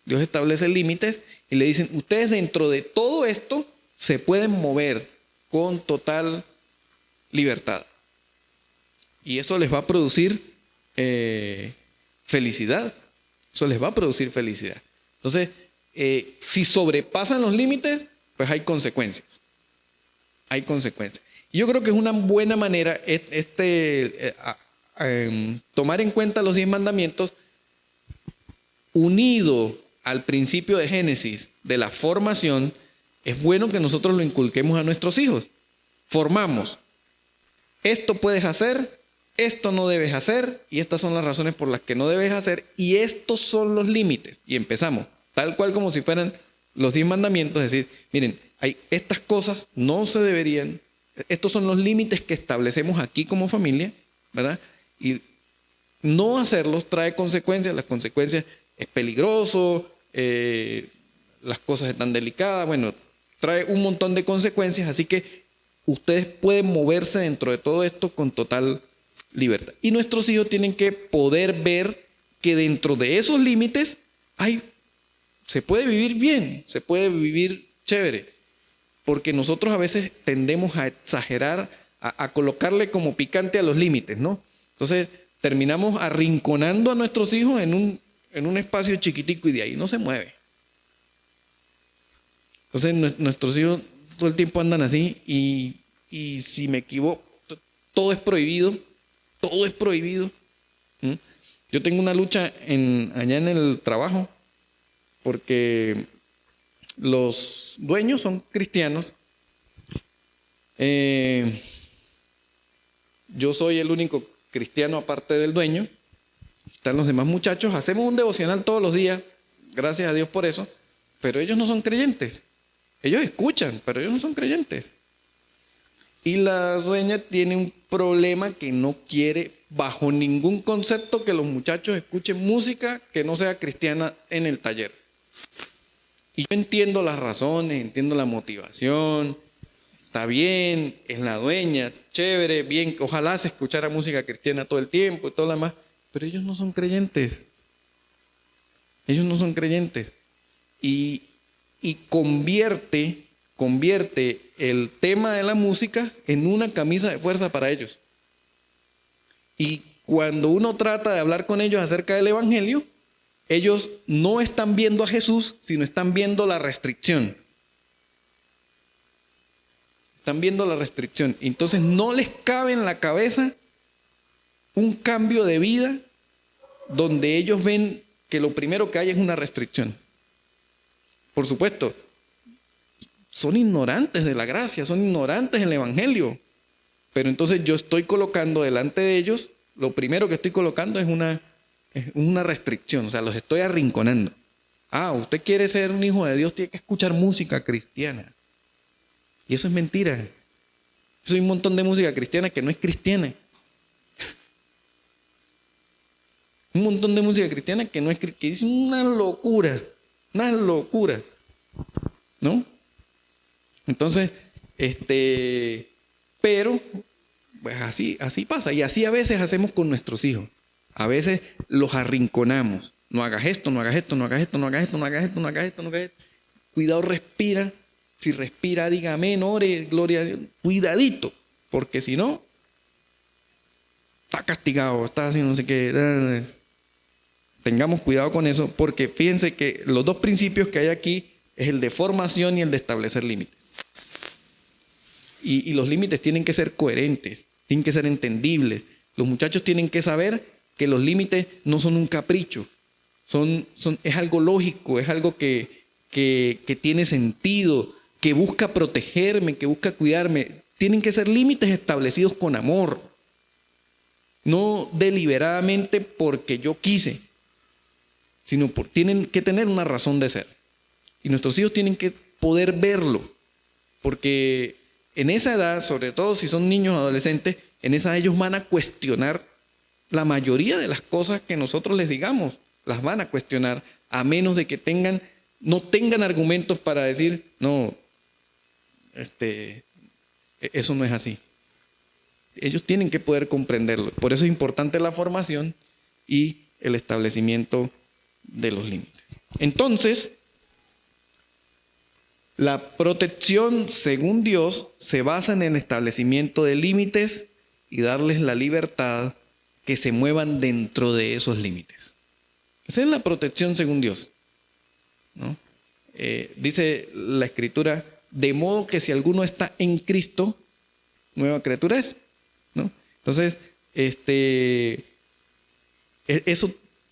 Dios establece límites y le dicen: ustedes dentro de todo esto se pueden mover con total libertad. Y eso les va a producir felicidad. Eso les va a producir felicidad. Entonces, si sobrepasan los límites, pues hay consecuencias. Hay consecuencias. Y yo creo que es una buena manera tomar en cuenta los 10 mandamientos unido al principio de Génesis de la formación. Es bueno que nosotros lo inculquemos a nuestros hijos. Formamos. Esto puedes hacer, esto no debes hacer, y estas son las razones por las que no debes hacer, y estos son los límites. Y empezamos, tal cual como si fueran los 10 mandamientos, es decir, miren, estas cosas no se deberían, estos son los límites que establecemos aquí como familia, ¿verdad? Y no hacerlos trae consecuencias, las consecuencias es peligroso, las cosas están delicadas, bueno, trae un montón de consecuencias, así que ustedes pueden moverse dentro de todo esto con total libertad. Y nuestros hijos tienen que poder ver que dentro de esos límites se puede vivir bien, se puede vivir chévere, porque nosotros a veces tendemos a exagerar, a colocarle como picante a los límites, ¿no? Entonces terminamos arrinconando a nuestros hijos en un espacio chiquitico y de ahí no se mueve. Entonces nuestros hijos todo el tiempo andan así y si me equivoco, todo es prohibido, todo es prohibido. Yo tengo una lucha allá en el trabajo porque los dueños son cristianos. Yo soy el único cristiano aparte del dueño. Están los demás muchachos, hacemos un devocional todos los días, gracias a Dios por eso, pero ellos no son creyentes. Ellos escuchan, pero ellos no son creyentes. Y la dueña tiene un problema que no quiere bajo ningún concepto que los muchachos escuchen música que no sea cristiana en el taller. Y yo entiendo las razones, entiendo la motivación, está bien, es la dueña, chévere, bien, ojalá se escuchara música cristiana todo el tiempo y todo lo demás, pero ellos no son creyentes. Ellos no son creyentes. Y convierte el tema de la música en una camisa de fuerza para ellos. Y cuando uno trata de hablar con ellos acerca del evangelio, ellos no están viendo a Jesús, sino están viendo la restricción. Están viendo la restricción. Entonces no les cabe en la cabeza un cambio de vida donde ellos ven que lo primero que hay es una restricción. Por supuesto, son ignorantes de la gracia, son ignorantes del evangelio. Pero entonces yo estoy colocando delante de ellos, lo primero que estoy colocando es una restricción, o sea, los estoy arrinconando. Usted quiere ser un hijo de Dios, tiene que escuchar música cristiana. Y eso es mentira. Eso hay un montón de música cristiana que no es cristiana. Un montón de música cristiana que no es cristiana, que dice una locura, ¿no? Entonces, pero, pues así pasa. Y así a veces hacemos con nuestros hijos. A veces los arrinconamos. No hagas esto, no hagas esto, no hagas esto, no hagas esto, no hagas esto, no hagas esto, no hagas esto. Cuidado, respira. Si respira, diga amén, ore, gloria a Dios. Cuidadito, porque si no, está castigado, está haciendo no sé qué. Tengamos cuidado con eso, porque fíjense que los dos principios que hay aquí es el de formación y el de establecer límites. Y los límites tienen que ser coherentes, tienen que ser entendibles. Los muchachos tienen que saber que los límites no son un capricho, es algo lógico, es algo que tiene sentido, que busca protegerme, que busca cuidarme. Tienen que ser límites establecidos con amor, no deliberadamente porque yo quise, sino tienen que tener una razón de ser. Y nuestros hijos tienen que poder verlo, porque en esa edad, sobre todo si son niños o adolescentes, en esa edad ellos van a cuestionar la mayoría de las cosas que nosotros les digamos, las van a cuestionar, a menos de que no tengan argumentos para decir, no, eso no es así. Ellos tienen que poder comprenderlo. Por eso es importante la formación y el establecimiento de los límites. Entonces, la protección, según Dios, se basa en el establecimiento de límites y darles la libertad que se muevan dentro de esos límites. Esa es la protección según Dios, ¿no? Dice la Escritura, de modo que si alguno está en Cristo, nueva criatura es, ¿no? Entonces,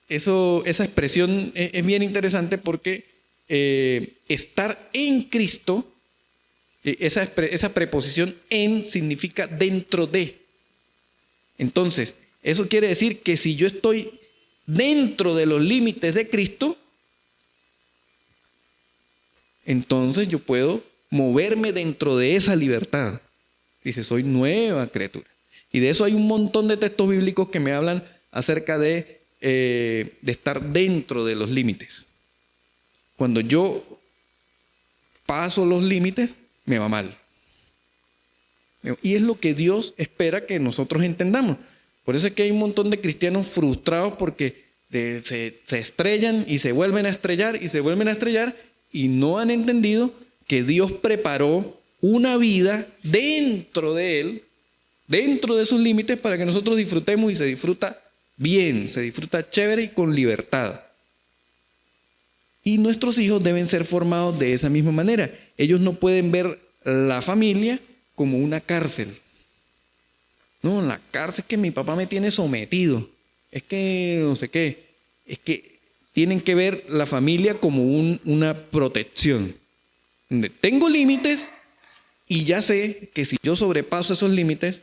esa expresión es bien interesante porque estar en Cristo, esa preposición en significa dentro de. Entonces, eso quiere decir que si yo estoy dentro de los límites de Cristo, entonces yo puedo moverme dentro de esa libertad. Dice, soy nueva criatura. Y de eso hay un montón de textos bíblicos que me hablan acerca de estar dentro de los límites. Cuando yo paso los límites, me va mal. Y es lo que Dios espera que nosotros entendamos. Por eso es que hay un montón de cristianos frustrados porque se estrellan y se vuelven a estrellar y se vuelven a estrellar y no han entendido que Dios preparó una vida dentro de Él, dentro de sus límites, para que nosotros disfrutemos y se disfruta bien, se disfruta chévere y con libertad. Y nuestros hijos deben ser formados de esa misma manera. Ellos no pueden ver la familia como una cárcel. No, la cárcel es que mi papá me tiene sometido. Es que no sé qué. Es que tienen que ver la familia como una protección. Donde tengo límites y ya sé que si yo sobrepaso esos límites,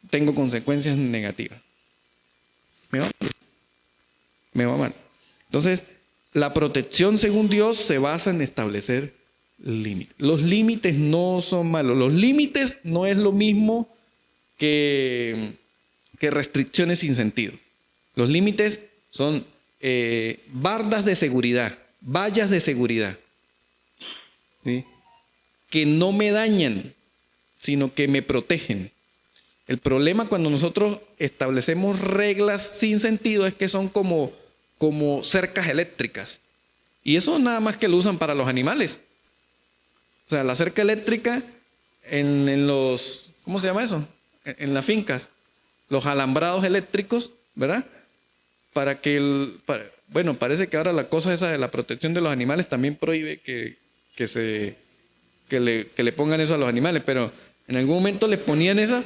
tengo consecuencias negativas. Me va mal. Entonces, la protección según Dios se basa en establecer límites. Los límites no son malos. Los límites no es lo mismo que restricciones sin sentido. Los límites son bardas de seguridad, vallas de seguridad, ¿sí? Que no me dañan, sino que me protegen. El problema cuando nosotros establecemos reglas sin sentido es que son como cercas eléctricas. Y eso nada más que lo usan para los animales. O sea, la cerca eléctrica en los, ¿cómo se llama eso? En las fincas, los alambrados eléctricos, ¿verdad? Para que bueno, parece que ahora la cosa esa de la protección de los animales también prohíbe que le pongan eso a los animales, pero en algún momento les ponían esa.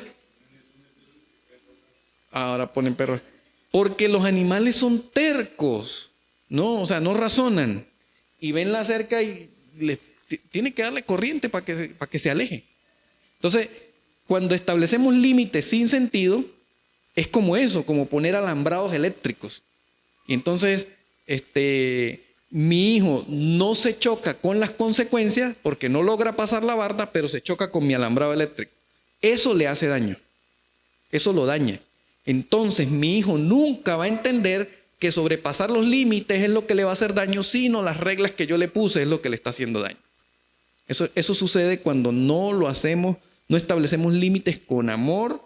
Ahora ponen perros. Porque los animales son tercos, ¿no? O sea, no razonan. Y ven la cerca y tiene que darle corriente para que se aleje. Entonces, cuando establecemos límites sin sentido, es como eso, como poner alambrados eléctricos. Y entonces, mi hijo no se choca con las consecuencias porque no logra pasar la barda, pero se choca con mi alambrado eléctrico. Eso le hace daño. Eso lo daña. Entonces, mi hijo nunca va a entender que sobrepasar los límites es lo que le va a hacer daño, sino las reglas que yo le puse es lo que le está haciendo daño. Eso sucede cuando no lo hacemos, no establecemos límites con amor,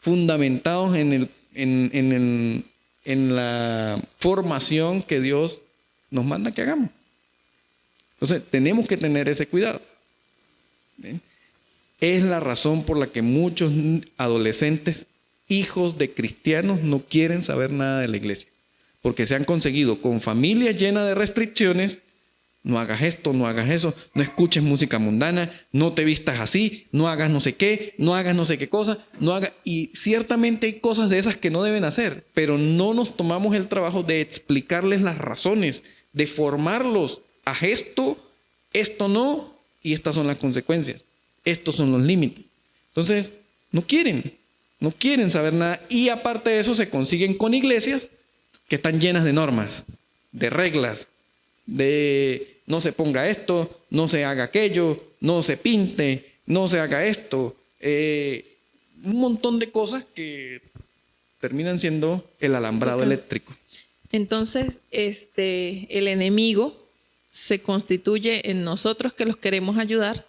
fundamentados en la formación que Dios nos manda que hagamos. Entonces, tenemos que tener ese cuidado. ¿Bien? Es la razón por la que muchos adolescentes, hijos de cristianos, no quieren saber nada de la iglesia. Porque se han conseguido con familias llenas de restricciones. No hagas esto, no hagas eso, no escuches música mundana, no te vistas así, no hagas no sé qué, no hagas no sé qué cosa, no hagas. Y ciertamente hay cosas de esas que no deben hacer, pero no nos tomamos el trabajo de explicarles las razones, de formarlos a esto no, y estas son las consecuencias, estos son los límites. Entonces, no quieren saber nada, y aparte de eso se consiguen con iglesias que están llenas de normas, de reglas, de no se ponga esto, no se haga aquello, no se pinte, no se haga esto. Un montón de cosas que terminan siendo el alambrado eléctrico. Entonces, el enemigo se constituye en nosotros que los queremos ayudar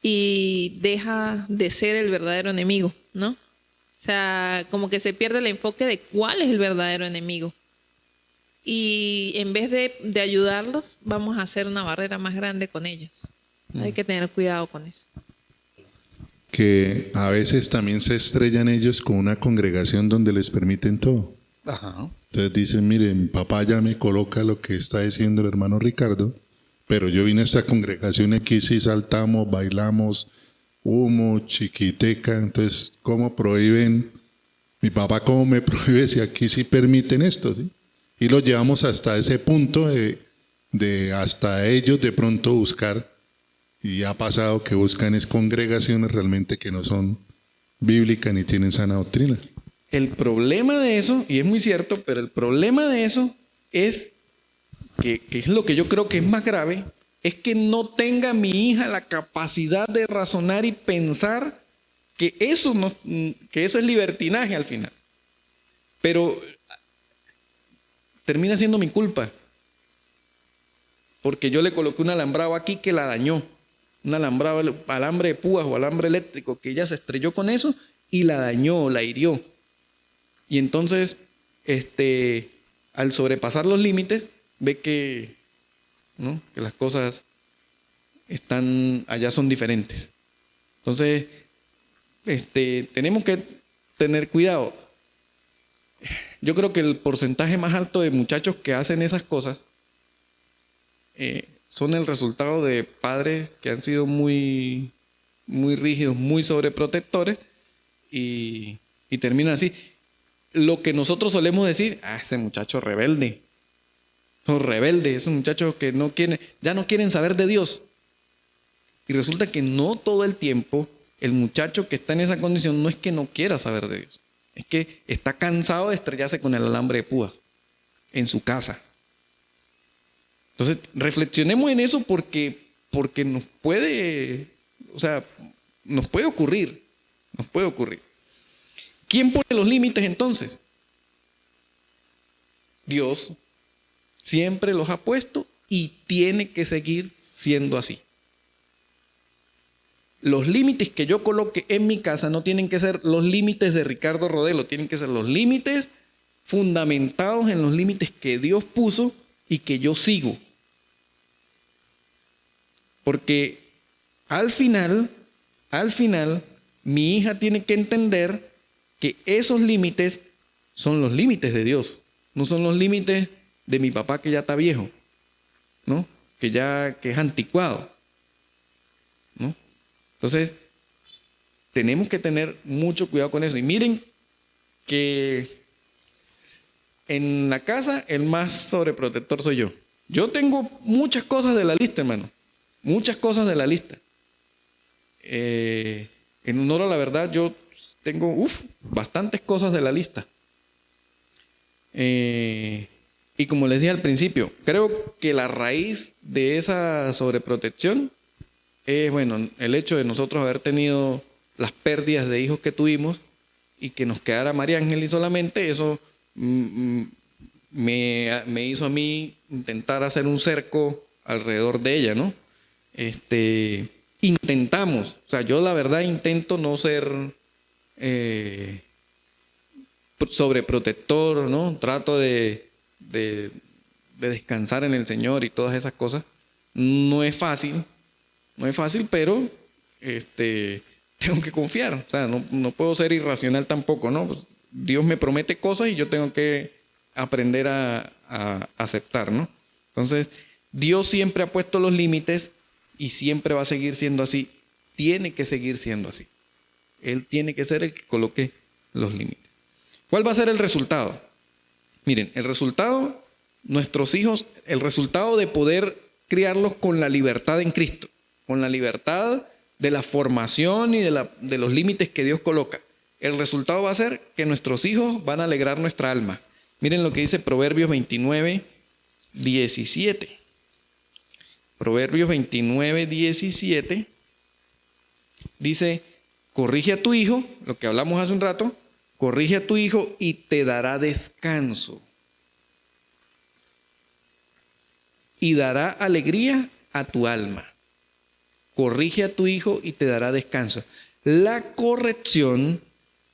y deja de ser el verdadero enemigo, ¿no? O sea, como que se pierde el enfoque de cuál es el verdadero enemigo. Y en vez de ayudarlos, vamos a hacer una barrera más grande con ellos. Hay que tener cuidado con eso. Que a veces también se estrellan ellos con una congregación donde les permiten todo. Ajá. Entonces dicen, miren, papá ya me coloca lo que está diciendo el hermano Ricardo, pero yo vine a esta congregación aquí, sí saltamos, bailamos, humo, chiquiteca. Entonces, ¿cómo prohíben? Mi papá, ¿cómo me prohíbe si aquí sí permiten esto? ¿Sí? Y lo llevamos hasta ese punto de hasta ellos de pronto buscar, y ha pasado que buscan es congregaciones realmente que no son bíblicas ni tienen sana doctrina. El problema de eso, y es muy cierto, pero el problema de eso es que es lo que yo creo que es más grave, es que no tenga mi hija la capacidad de razonar y pensar que eso es libertinaje al final. Pero termina siendo mi culpa. Porque yo le coloqué un alambrado aquí que la dañó. Un alambrado, alambre de púas o alambre eléctrico, que ella se estrelló con eso y la dañó, la hirió. Y entonces, al sobrepasar los límites, ve que, ¿no?, que las cosas allá son diferentes. Entonces, tenemos que tener cuidado. Yo creo que el porcentaje más alto de muchachos que hacen esas cosas son el resultado de padres que han sido muy, muy rígidos, muy sobreprotectores y terminan así. Lo que nosotros solemos decir, ese muchacho rebelde, son rebeldes, esos muchachos que ya no quieren saber de Dios. Y resulta que no todo el tiempo el muchacho que está en esa condición no es que no quiera saber de Dios. Es que está cansado de estrellarse con el alambre de púas en su casa. Entonces, reflexionemos en eso porque nos puede ocurrir. Nos puede ocurrir. ¿Quién pone los límites entonces? Dios siempre los ha puesto y tiene que seguir siendo así. Los límites que yo coloque en mi casa no tienen que ser los límites de Ricardo Rodelo, tienen que ser los límites fundamentados en los límites que Dios puso y que yo sigo. Porque al final, mi hija tiene que entender que esos límites son los límites de Dios, no son los límites de mi papá que ya está viejo, ¿no? Que es anticuado, ¿no? Entonces, tenemos que tener mucho cuidado con eso. Y miren que en la casa el más sobreprotector soy yo. Yo tengo muchas cosas de la lista, hermano. Muchas cosas de la lista. En honor a la verdad, yo tengo bastantes cosas de la lista. Y como les dije al principio, creo que la raíz de esa sobreprotección es, bueno, el hecho de nosotros haber tenido las pérdidas de hijos que tuvimos y que nos quedara María Ángel y solamente eso me hizo a mí intentar hacer un cerco alrededor de ella, ¿no? Intentamos, o sea, yo la verdad intento no ser sobreprotector, ¿no? Trato de descansar en el Señor y todas esas cosas. No es fácil, pero tengo que confiar. O sea, no puedo ser irracional tampoco, ¿no? Pues Dios me promete cosas y yo tengo que aprender a aceptar, ¿no? Entonces, Dios siempre ha puesto los límites y siempre va a seguir siendo así. Tiene que seguir siendo así. Él tiene que ser el que coloque los límites. ¿Cuál va a ser el resultado? Miren, el resultado, nuestros hijos, el resultado de poder criarlos con la libertad en Cristo, con la libertad de la formación y de los límites que Dios coloca. El resultado va a ser que nuestros hijos van a alegrar nuestra alma. Miren lo que dice Proverbios 29, 17. Proverbios 29, 17 dice: corrige a tu hijo, lo que hablamos hace un rato, corrige a tu hijo y te dará descanso. Y dará alegría a tu alma. Corrige a tu hijo y te dará descanso. La corrección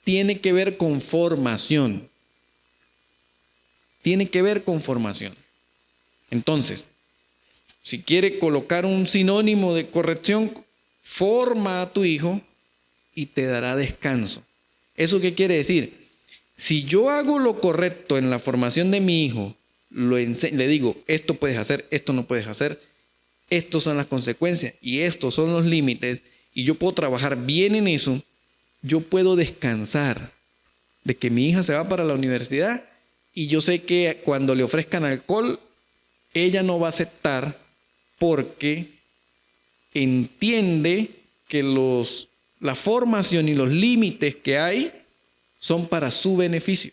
tiene que ver con formación. Tiene que ver con formación. Entonces, si quiere colocar un sinónimo de corrección, forma a tu hijo y te dará descanso. ¿Eso qué quiere decir? Si yo hago lo correcto en la formación de mi hijo, le digo, esto puedes hacer, esto no puedes hacer, estas son las consecuencias y estos son los límites, y yo puedo trabajar bien en eso, yo puedo descansar de que mi hija se va para la universidad y yo sé que cuando le ofrezcan alcohol, ella no va a aceptar porque entiende que la formación y los límites que hay son para su beneficio.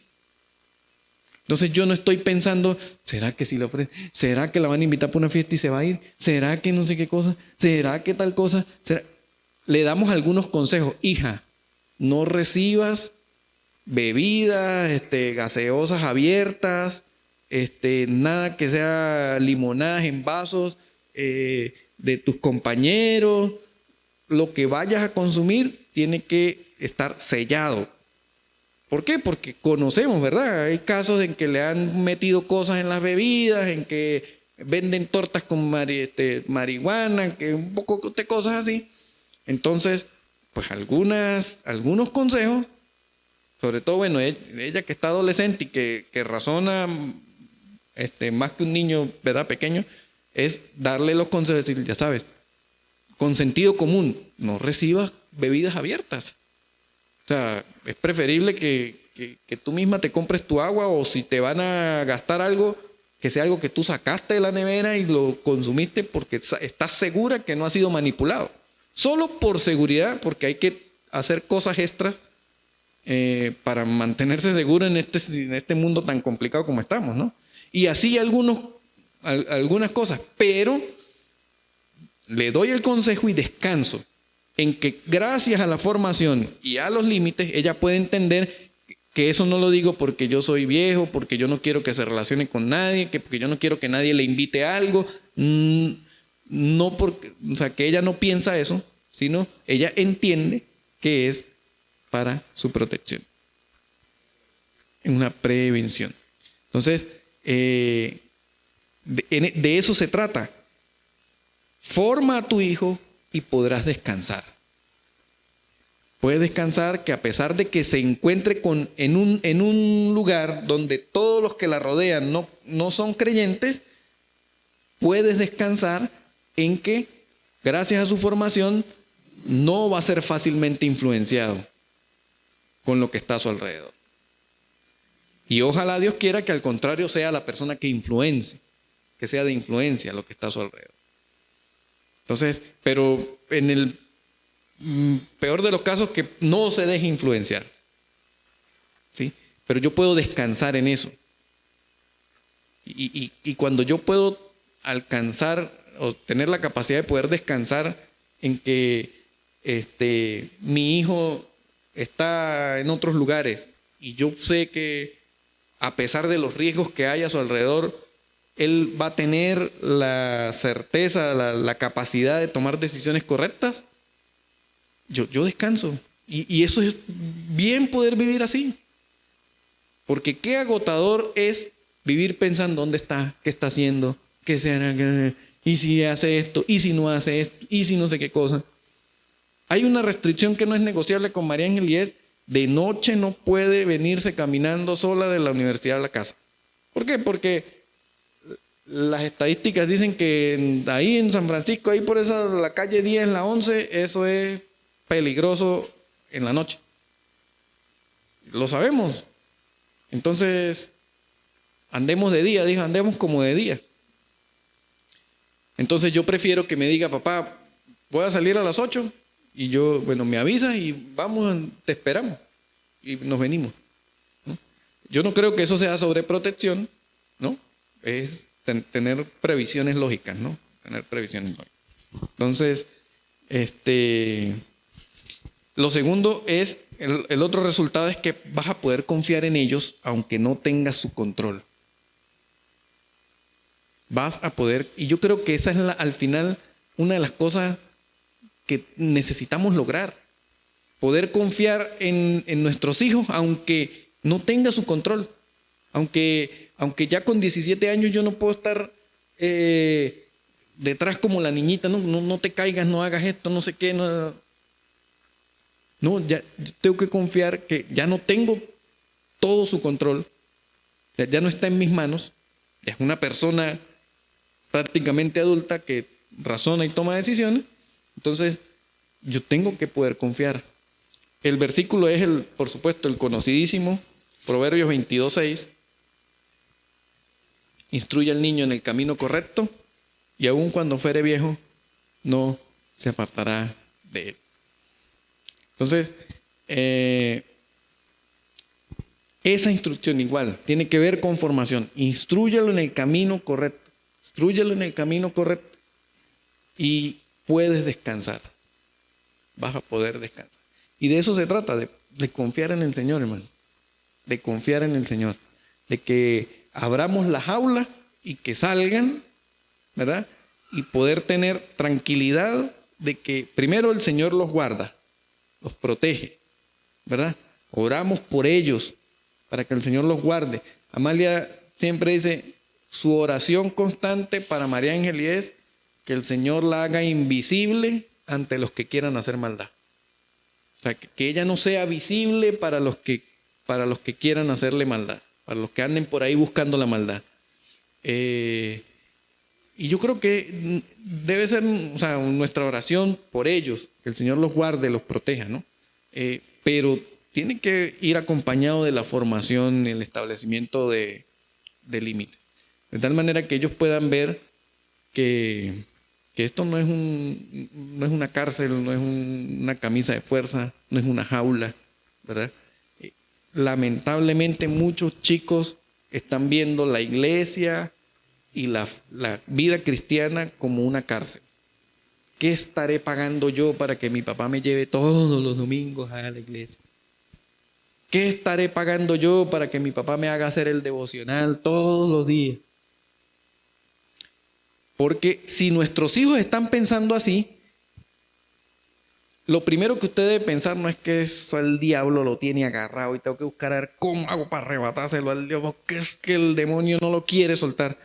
Entonces yo no estoy pensando, ¿será que si le ofrece? ¿Será que la van a invitar para una fiesta y se va a ir? ¿Será que no sé qué cosa? ¿Será que tal cosa? ¿Será? Le damos algunos consejos. Hija, no recibas bebidas, gaseosas abiertas, nada que sea limonadas en vasos de tus compañeros. Lo que vayas a consumir tiene que estar sellado. ¿Por qué? Porque conocemos, ¿verdad? Hay casos en que le han metido cosas en las bebidas, en que venden tortas con marihuana, que un poco de cosas así. Entonces, pues algunos consejos, sobre todo, bueno, ella que está adolescente y que razona más que un niño, ¿verdad? Pequeño, es darle los consejos, decir, ya sabes, con sentido común, no recibas bebidas abiertas. O sea, es preferible que tú misma te compres tu agua, o si te van a gastar algo, que sea algo que tú sacaste de la nevera y lo consumiste porque estás segura que no ha sido manipulado. Solo por seguridad, porque hay que hacer cosas extras para mantenerse seguro en este mundo tan complicado como estamos, ¿no? Y así algunas cosas, pero le doy el consejo y descanso en que gracias a la formación y a los límites, ella puede entender que eso no lo digo porque yo soy viejo, porque yo no quiero que se relacione con nadie, porque yo no quiero que nadie le invite a algo. No porque, o sea, que ella no piensa eso, sino ella entiende que es para su protección. Es una prevención. Entonces, de eso se trata. Forma a tu hijo y podrás descansar. Puede descansar que a pesar de que se encuentre en un lugar donde todos los que la rodean no son creyentes, puedes descansar en que, gracias a su formación, no va a ser fácilmente influenciado con lo que está a su alrededor. Y ojalá Dios quiera que al contrario sea la persona que influencie, que sea de influencia lo que está a su alrededor. Entonces, pero en el peor de los casos, que no se deje influenciar. ¿Sí? Pero yo puedo descansar en eso. Y cuando yo puedo alcanzar o tener la capacidad de poder descansar en que mi hijo está en otros lugares y yo sé que a pesar de los riesgos que hay a su alrededor, él va a tener la certeza, la capacidad de tomar decisiones correctas, yo descanso. Y eso es bien poder vivir así. Porque qué agotador es vivir pensando dónde está, qué está haciendo, qué será, y si hace esto, y si no hace esto, y si no sé qué cosa. Hay una restricción que no es negociable con María Ángel y es: de noche no puede venirse caminando sola de la universidad a la casa. ¿Por qué? Porque las estadísticas dicen que ahí en San Francisco, ahí por esa la calle 10, la 11, eso es peligroso en la noche. Lo sabemos. Entonces, andemos de día, dijo, andemos como de día. Entonces yo prefiero que me diga: papá, voy a salir a las 8, y yo, bueno, me avisas y vamos, te esperamos y nos venimos, ¿no? Yo no creo que eso sea sobreprotección, ¿no? Es tener previsiones lógicas, ¿no? Tener previsiones lógicas. Entonces, lo segundo es, el otro resultado es que vas a poder confiar en ellos aunque no tengas su control. Vas a poder, y yo creo que esa es al final una de las cosas que necesitamos lograr. Poder confiar en nuestros hijos aunque no tenga su control. Aunque ya con 17 años yo no puedo estar detrás como la niñita, no te caigas, no hagas esto, no sé qué. No, ya tengo que confiar que ya no tengo todo su control, ya no está en mis manos, ya es una persona prácticamente adulta que razona y toma decisiones. Entonces, yo tengo que poder confiar. El versículo es, por supuesto, el conocidísimo Proverbios 22:6. Instruye al niño en el camino correcto, y aun cuando fuere viejo, no se apartará de él. Entonces, esa instrucción igual tiene que ver con formación. Instrúyalo en el camino correcto. Instrúyalo en el camino correcto y puedes descansar. Vas a poder descansar. Y de eso se trata, de confiar en el Señor, hermano. De confiar en el Señor. De que abramos la jaula y que salgan, ¿verdad? Y poder tener tranquilidad de que primero el Señor los guarda, los protege, ¿verdad? Oramos por ellos para que el Señor los guarde. Amalia siempre dice, su oración constante para María Ángel es que el Señor la haga invisible ante los que quieran hacer maldad. O sea, que ella no sea visible para los que quieran hacerle maldad, para los que anden por ahí buscando la maldad. Y yo creo que debe ser, o sea, nuestra oración por ellos, que el Señor los guarde, los proteja, ¿no? Pero tiene que ir acompañado de la formación, el establecimiento de límites. De tal manera que ellos puedan ver que esto no es una cárcel, no es una camisa de fuerza, no es una jaula, ¿verdad? Lamentablemente muchos chicos están viendo la iglesia y la vida cristiana como una cárcel. ¿Qué estaré pagando yo para que mi papá me lleve todos los domingos a la iglesia? ¿Qué estaré pagando yo para que mi papá me haga hacer el devocional todos los días? Porque si nuestros hijos están pensando así, lo primero que usted debe pensar no es que eso el diablo lo tiene agarrado y tengo que buscar a ver cómo hago para arrebatárselo al diablo, porque es que el demonio no lo quiere soltar.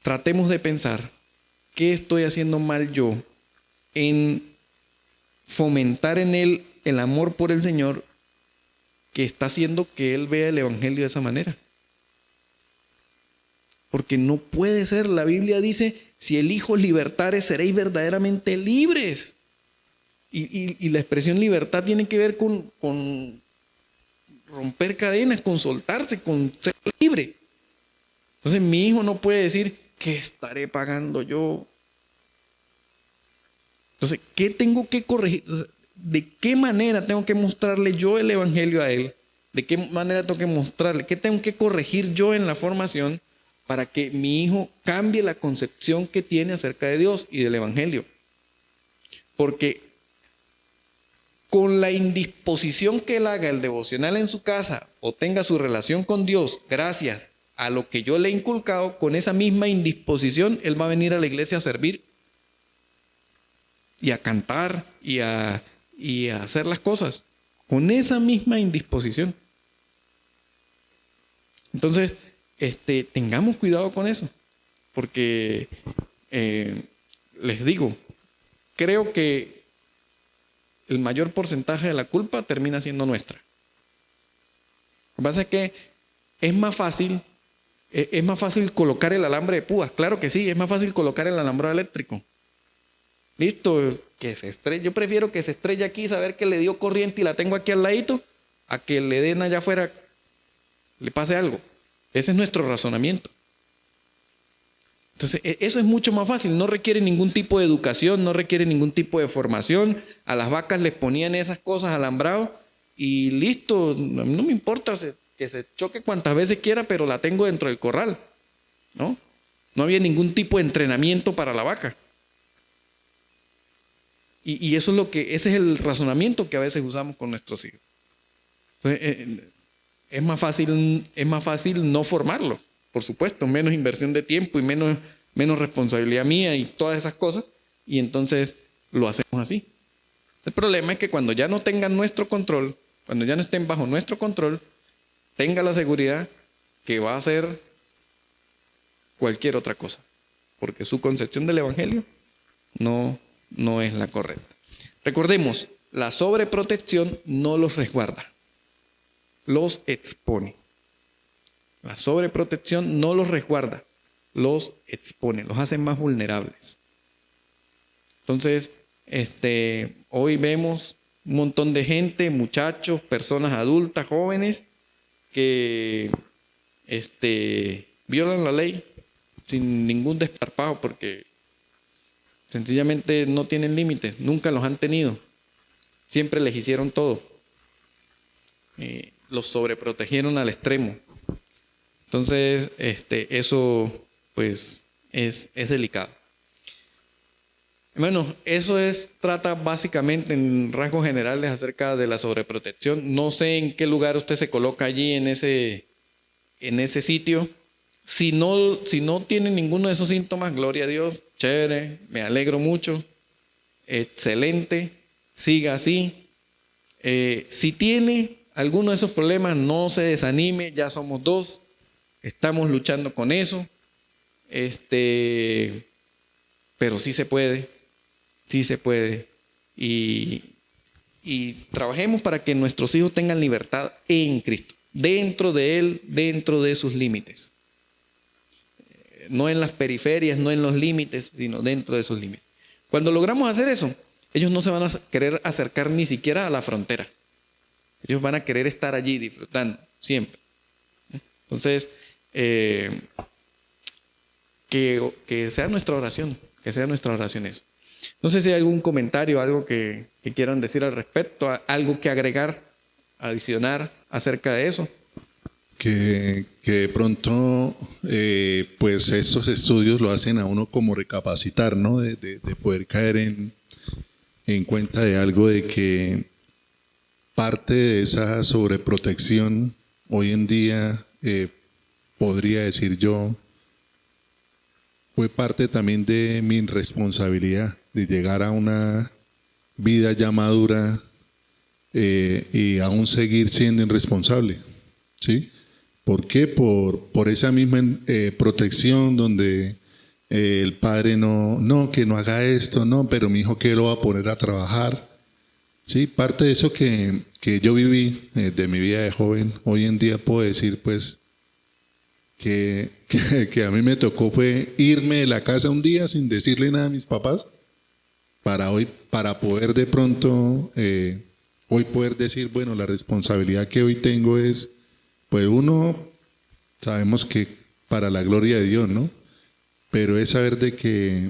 Tratemos de pensar, ¿qué estoy haciendo mal yo en fomentar en él el amor por el Señor que está haciendo que él vea el Evangelio de esa manera. Porque no puede ser, la Biblia dice, si el Hijo os libertare, seréis verdaderamente libres. Y la expresión libertad tiene que ver con romper cadenas, con soltarse, con ser libre. Entonces mi hijo no puede decir, ¿qué estaré pagando yo? Entonces, ¿qué tengo que corregir? ¿De qué manera tengo que mostrarle yo el Evangelio a él? ¿De qué manera tengo que mostrarle? ¿Qué tengo que corregir yo en la formación para que mi hijo cambie la concepción que tiene acerca de Dios y del Evangelio? Porque con la indisposición que él haga el devocional en su casa o tenga su relación con Dios gracias a lo que yo le he inculcado, con esa misma indisposición él va a venir a la iglesia a servir y a cantar y a hacer las cosas con esa misma indisposición. Entonces, tengamos cuidado con eso, porque les digo, creo que el mayor porcentaje de la culpa termina siendo nuestra. Lo que pasa es que es más fácil colocar el alambre de púas. Claro que sí, es más fácil colocar el alambrado eléctrico. Listo, que se estrelle. Yo prefiero que se estrelle aquí, saber que le dio corriente y la tengo aquí al ladito, a que le den allá afuera, le pase algo. Ese es nuestro razonamiento. Entonces, eso es mucho más fácil, no requiere ningún tipo de educación, no requiere ningún tipo de formación. A las vacas les ponían esas cosas alambrado y listo, a mí no me importa que se choque cuantas veces quiera, pero la tengo dentro del corral, ¿no? No había ningún tipo de entrenamiento para la vaca. Y eso ese es el razonamiento que a veces usamos con nuestros hijos. Entonces, es más fácil no formarlo. Por supuesto, menos inversión de tiempo y menos responsabilidad mía y todas esas cosas. Y entonces lo hacemos así. El problema es que cuando ya no tengan nuestro control, cuando ya no estén bajo nuestro control, tenga la seguridad que va a hacer cualquier otra cosa. Porque su concepción del Evangelio no es la correcta. Recordemos, la sobreprotección no los resguarda, los expone. La sobreprotección no los resguarda, los expone, los hace más vulnerables. Entonces, hoy vemos un montón de gente, muchachos, personas adultas, jóvenes, que violan la ley sin ningún desparpajo porque sencillamente no tienen límites, nunca los han tenido. Siempre les hicieron todo. Los sobreprotegieron al extremo. Entonces, eso pues es delicado. Bueno, eso trata básicamente en rasgos generales acerca de la sobreprotección. No sé en qué lugar usted se coloca allí en ese sitio. Si no tiene ninguno de esos síntomas, gloria a Dios, chévere, me alegro mucho, excelente, siga así. Si tiene alguno de esos problemas, no se desanime, ya somos 2, estamos luchando con eso, pero sí se puede. Y trabajemos para que nuestros hijos tengan libertad en Cristo, dentro de Él, dentro de sus límites. No en las periferias, no en los límites, sino dentro de sus límites. Cuando logramos hacer eso, ellos no se van a querer acercar ni siquiera a la frontera. Ellos van a querer estar allí disfrutando, siempre. Entonces, que sea nuestra oración, eso. No sé si hay algún comentario, algo que quieran decir al respecto, algo que agregar, adicionar acerca de eso. Que de pronto, pues estos estudios lo hacen a uno como recapacitar, ¿no? De poder caer en cuenta de algo, de que parte de esa sobreprotección hoy en día, podría decir yo, fue parte también de mi responsabilidad de llegar a una vida ya madura y aún seguir siendo irresponsable, ¿sí? ¿Por qué? Por esa misma protección donde el padre no, que no haga esto, no, pero mi hijo, ¿qué lo va a poner a trabajar? Sí, parte de eso que yo viví de mi vida de joven, hoy en día puedo decir pues que a mí me tocó fue irme de la casa un día sin decirle nada a mis papás para poder de pronto hoy poder decir, bueno, la responsabilidad que hoy tengo es, pues uno, sabemos que para la gloria de Dios, ¿no? Pero es saber de que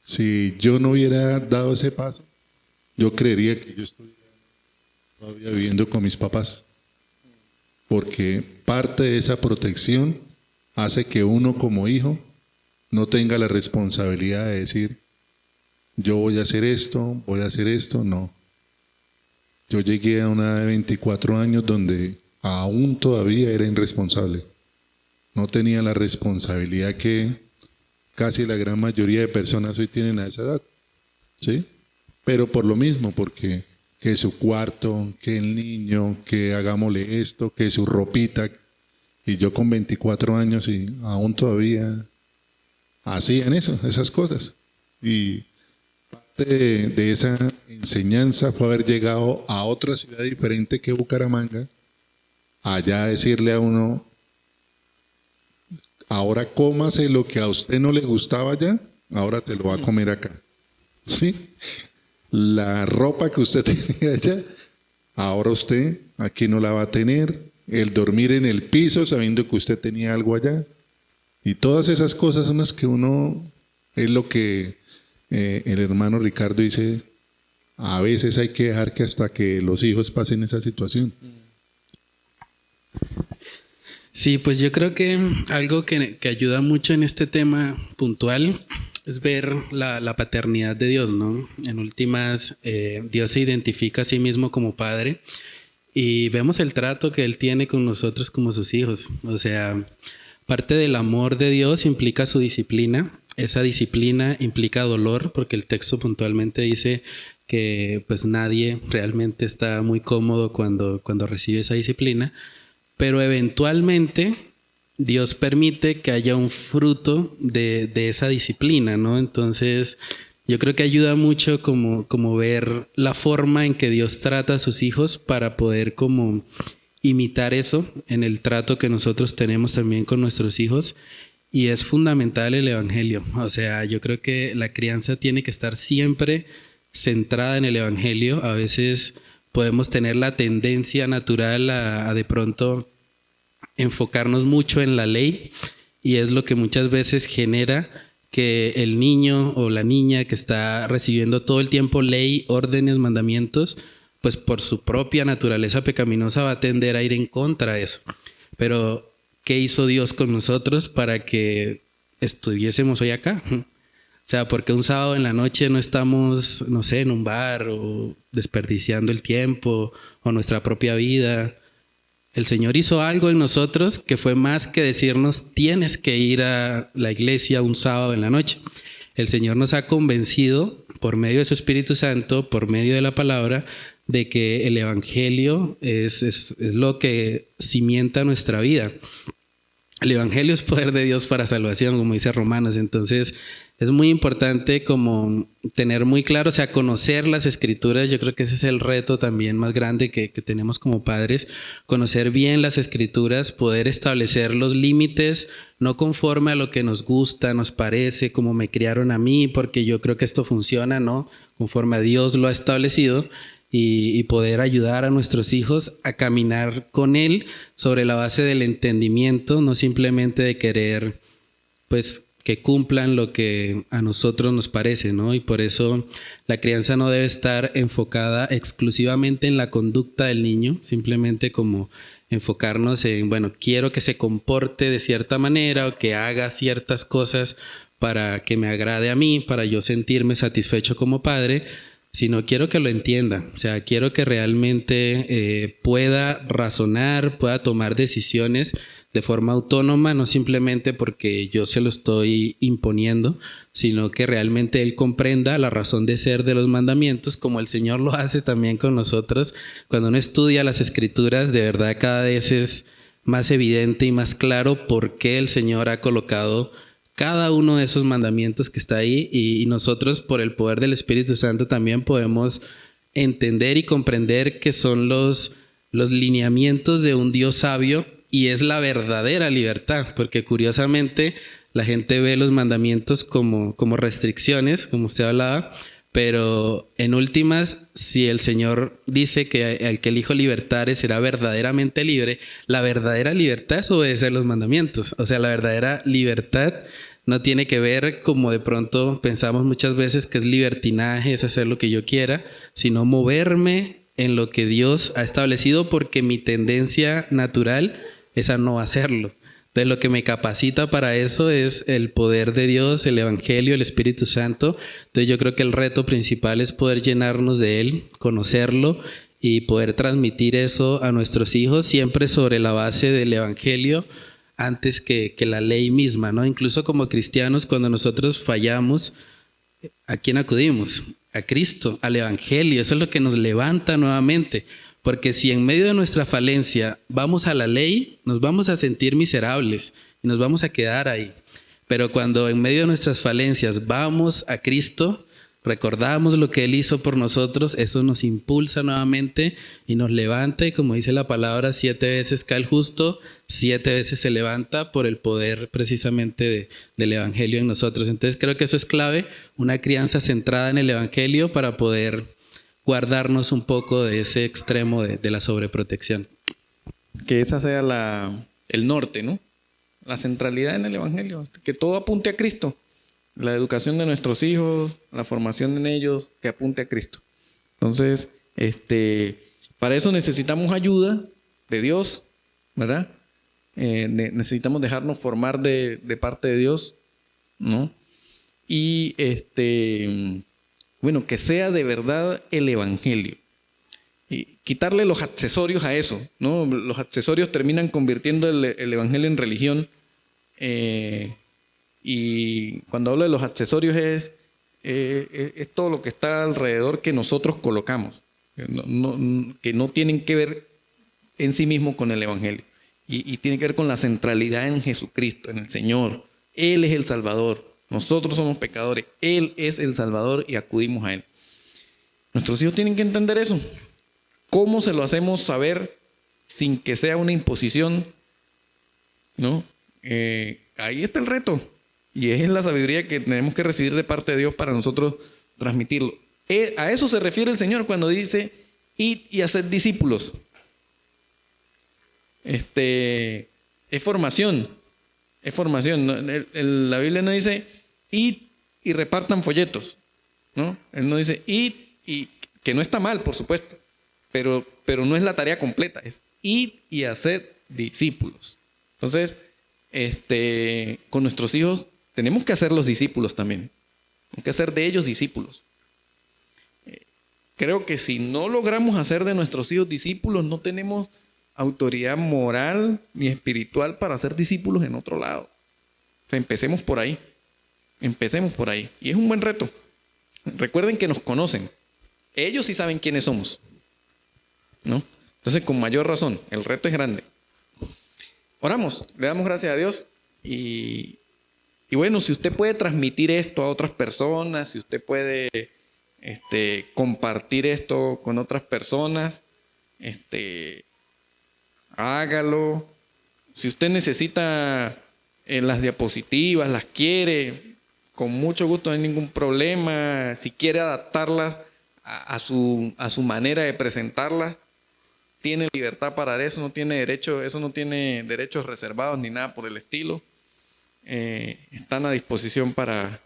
si yo no hubiera dado ese paso, yo creería que yo estuviera todavía viviendo con mis papás. Porque parte de esa protección hace que uno como hijo no tenga la responsabilidad de decir, yo voy a hacer esto, no. Yo llegué a una edad de 24 años donde aún todavía era irresponsable. No tenía la responsabilidad que casi la gran mayoría de personas hoy tienen a esa edad. ¿Sí? Pero por lo mismo, porque que su cuarto, que el niño, que hagámosle esto, que su ropita. Y yo con 24 años y aún todavía hacían esas cosas. Y parte de esa enseñanza fue haber llegado a otra ciudad diferente que Bucaramanga, allá decirle a uno, ahora cómase lo que a usted no le gustaba allá, ahora te lo va a comer acá. ¿Sí? La ropa que usted tenía allá, ahora usted aquí no la va a tener. El dormir en el piso sabiendo que usted tenía algo allá. Y todas esas cosas son las que uno, es lo que el hermano Ricardo dice, a veces hay que dejar que hasta que los hijos pasen esa situación. Sí, pues yo creo que algo que ayuda mucho en este tema puntual es ver la paternidad de Dios, ¿no? En últimas, Dios se identifica a sí mismo como padre y vemos el trato que Él tiene con nosotros como sus hijos. O sea, parte del amor de Dios implica su disciplina. Esa disciplina implica dolor, porque el texto puntualmente dice que pues nadie realmente está muy cómodo cuando recibe esa disciplina. Pero eventualmente Dios permite que haya un fruto de esa disciplina, ¿no? Entonces, yo creo que ayuda mucho como ver la forma en que Dios trata a sus hijos para poder como imitar eso en el trato que nosotros tenemos también con nuestros hijos. Y es fundamental el evangelio. O sea, yo creo que la crianza tiene que estar siempre centrada en el evangelio. A veces podemos tener la tendencia natural a de pronto enfocarnos mucho en la ley, y es lo que muchas veces genera que el niño o la niña que está recibiendo todo el tiempo ley, órdenes, mandamientos, pues por su propia naturaleza pecaminosa va a tender a ir en contra de eso. Pero ¿qué hizo Dios con nosotros para que estuviésemos hoy acá? O sea, porque un sábado en la noche no estamos, no sé, en un bar o desperdiciando el tiempo o nuestra propia vida. El Señor hizo algo en nosotros que fue más que decirnos tienes que ir a la iglesia un sábado en la noche. El Señor nos ha convencido por medio de su Espíritu Santo, por medio de la palabra, de que el evangelio es lo que cimienta nuestra vida. El evangelio es poder de Dios para salvación, como dice Romanos. Entonces es muy importante como tener muy claro, o sea, conocer las escrituras. Yo creo que ese es el reto también más grande que tenemos como padres, conocer bien las escrituras, poder establecer los límites, no conforme a lo que nos gusta, nos parece, como me criaron a mí, porque yo creo que esto funciona, ¿no? Conforme a Dios lo ha establecido. Y poder ayudar a nuestros hijos a caminar con Él sobre la base del entendimiento, no simplemente de querer, pues, que cumplan lo que a nosotros nos parece, ¿no? Y por eso la crianza no debe estar enfocada exclusivamente en la conducta del niño, simplemente como enfocarnos en, bueno, quiero que se comporte de cierta manera o que haga ciertas cosas para que me agrade a mí, para yo sentirme satisfecho como padre, sino quiero que lo entienda. O sea, quiero que realmente pueda razonar, pueda tomar decisiones de forma autónoma, no simplemente porque yo se lo estoy imponiendo, sino que realmente él comprenda la razón de ser de los mandamientos, como el Señor lo hace también con nosotros. Cuando uno estudia las Escrituras, de verdad cada vez es más evidente y más claro por qué el Señor ha colocado cada uno de esos mandamientos que está ahí, y nosotros por el poder del Espíritu Santo también podemos entender y comprender que son los lineamientos de un Dios sabio y es la verdadera libertad, porque curiosamente la gente ve los mandamientos como restricciones, como usted hablaba, pero en últimas, si el Señor dice que al que el Hijo libertare será verdaderamente libre, la verdadera libertad es obedecer los mandamientos. O sea, la verdadera libertad no tiene que ver como de pronto pensamos muchas veces que es libertinaje, es hacer lo que yo quiera, sino moverme en lo que Dios ha establecido porque mi tendencia natural es a no hacerlo. Entonces lo que me capacita para eso es el poder de Dios, el Evangelio, el Espíritu Santo. Entonces yo creo que el reto principal es poder llenarnos de Él, conocerlo y poder transmitir eso a nuestros hijos siempre sobre la base del Evangelio antes que la ley misma, ¿no? Incluso como cristianos, cuando nosotros fallamos, ¿a quién acudimos? A Cristo, al Evangelio. Eso es lo que nos levanta nuevamente. Porque si en medio de nuestra falencia vamos a la ley, nos vamos a sentir miserables y nos vamos a quedar ahí. Pero cuando en medio de nuestras falencias vamos a Cristo, recordamos lo que Él hizo por nosotros, eso nos impulsa nuevamente y nos levanta. Y como dice la palabra, 7 veces cae el justo, 7 veces se levanta por el poder precisamente del Evangelio en nosotros. Entonces creo que eso es clave, una crianza centrada en el Evangelio para poder guardarnos un poco de ese extremo de la sobreprotección. Que esa sea el norte, ¿no? La centralidad en el Evangelio, que todo apunte a Cristo. La educación de nuestros hijos, la formación en ellos, que apunte a Cristo. Entonces, para eso necesitamos ayuda de Dios, ¿verdad? Necesitamos dejarnos formar de parte de Dios, ¿no? Y bueno, que sea de verdad el Evangelio. Y quitarle los accesorios a eso, ¿no? Los accesorios terminan convirtiendo el Evangelio en religión. Y cuando hablo de los accesorios es todo lo que está alrededor que nosotros colocamos, que no tienen que ver en sí mismo con el Evangelio. Y tiene que ver con la centralidad en Jesucristo, en el Señor. Él es el Salvador. Nosotros somos pecadores. Él es el Salvador y acudimos a Él. Nuestros hijos tienen que entender eso. ¿Cómo se lo hacemos saber sin que sea una imposición? ¿No? Ahí está el reto. Y es la sabiduría que tenemos que recibir de parte de Dios para nosotros transmitirlo. A eso se refiere el Señor cuando dice, id y haced discípulos. Es formación. Es formación. La Biblia no dice, id y repartan folletos, ¿no? Él no dice, id y... que no está mal, por supuesto, pero no es la tarea completa. Es id y haced discípulos. Entonces, con nuestros hijos tenemos que hacer los discípulos también. Tenemos que hacer de ellos discípulos. Creo que si no logramos hacer de nuestros hijos discípulos, no tenemos autoridad moral ni espiritual para ser discípulos en otro lado. O sea, empecemos por ahí. Empecemos por ahí. Y es un buen reto. Recuerden que nos conocen. Ellos sí saben quiénes somos, ¿no? Entonces, con mayor razón, el reto es grande. Oramos, le damos gracias a Dios y bueno, si usted puede transmitir esto a otras personas, si usted puede compartir esto con otras personas, hágalo. Si usted necesita las diapositivas, las quiere, con mucho gusto, no hay ningún problema. Si quiere adaptarlas a su manera de presentarlas, tiene libertad para eso, no tiene derechos reservados ni nada por el estilo. Están a disposición para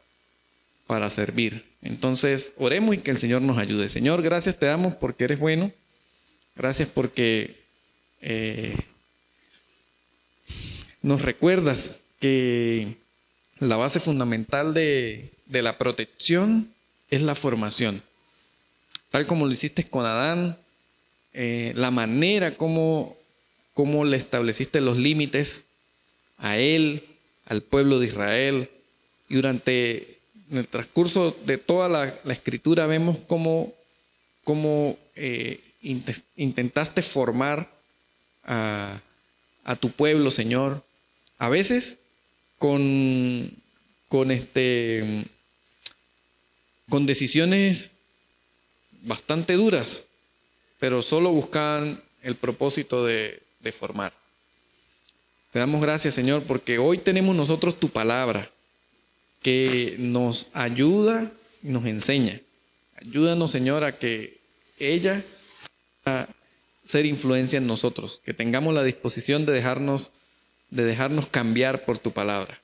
servir. Entonces, oremos y que el Señor nos ayude. Señor, gracias te damos porque eres bueno. Gracias porque nos recuerdas que la base fundamental de la protección es la formación. Tal como lo hiciste con Adán, la manera como le estableciste los límites a él, al pueblo de Israel. Y durante el transcurso de toda la escritura vemos cómo intentaste formar a tu pueblo, Señor. A veces con decisiones bastante duras, pero solo buscaban el propósito de formar. Te damos gracias, Señor, porque hoy tenemos nosotros tu palabra que nos ayuda y nos enseña. Ayúdanos, Señor, a que ella a ser influencia en nosotros, que tengamos la disposición de dejarnos cambiar por tu palabra,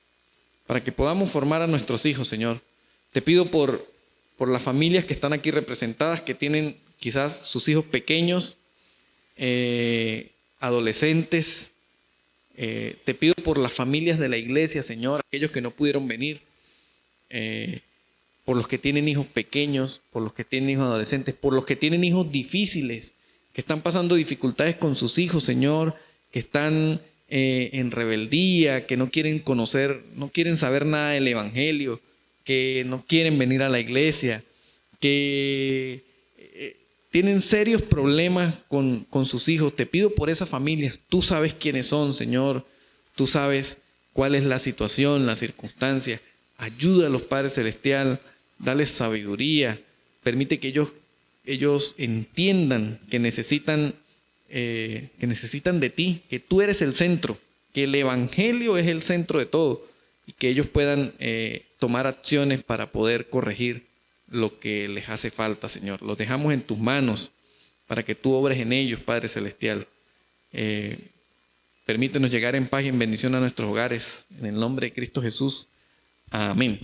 para que podamos formar a nuestros hijos, Señor. Te pido por las familias que están aquí representadas, que tienen quizás sus hijos pequeños, adolescentes. Te pido por las familias de la iglesia, Señor, aquellos que no pudieron venir, por los que tienen hijos pequeños, por los que tienen hijos adolescentes, por los que tienen hijos difíciles, que están pasando dificultades con sus hijos, Señor, que están en rebeldía, que no quieren conocer, no quieren saber nada del evangelio, que no quieren venir a la iglesia, que tienen serios problemas con sus hijos. Te pido por esas familias. Tú sabes quiénes son, Señor. Tú sabes cuál es la situación, la circunstancia. Ayúdalos, Padre Celestial. Dales sabiduría. Permite que ellos entiendan que necesitan de ti, que tú eres el centro, que el evangelio es el centro de todo y que ellos puedan tomar acciones para poder corregir lo que les hace falta, Señor. Los dejamos en tus manos para que tú obres en ellos, Padre Celestial. Permítenos llegar en paz y en bendición a nuestros hogares. En el nombre de Cristo Jesús. Amén.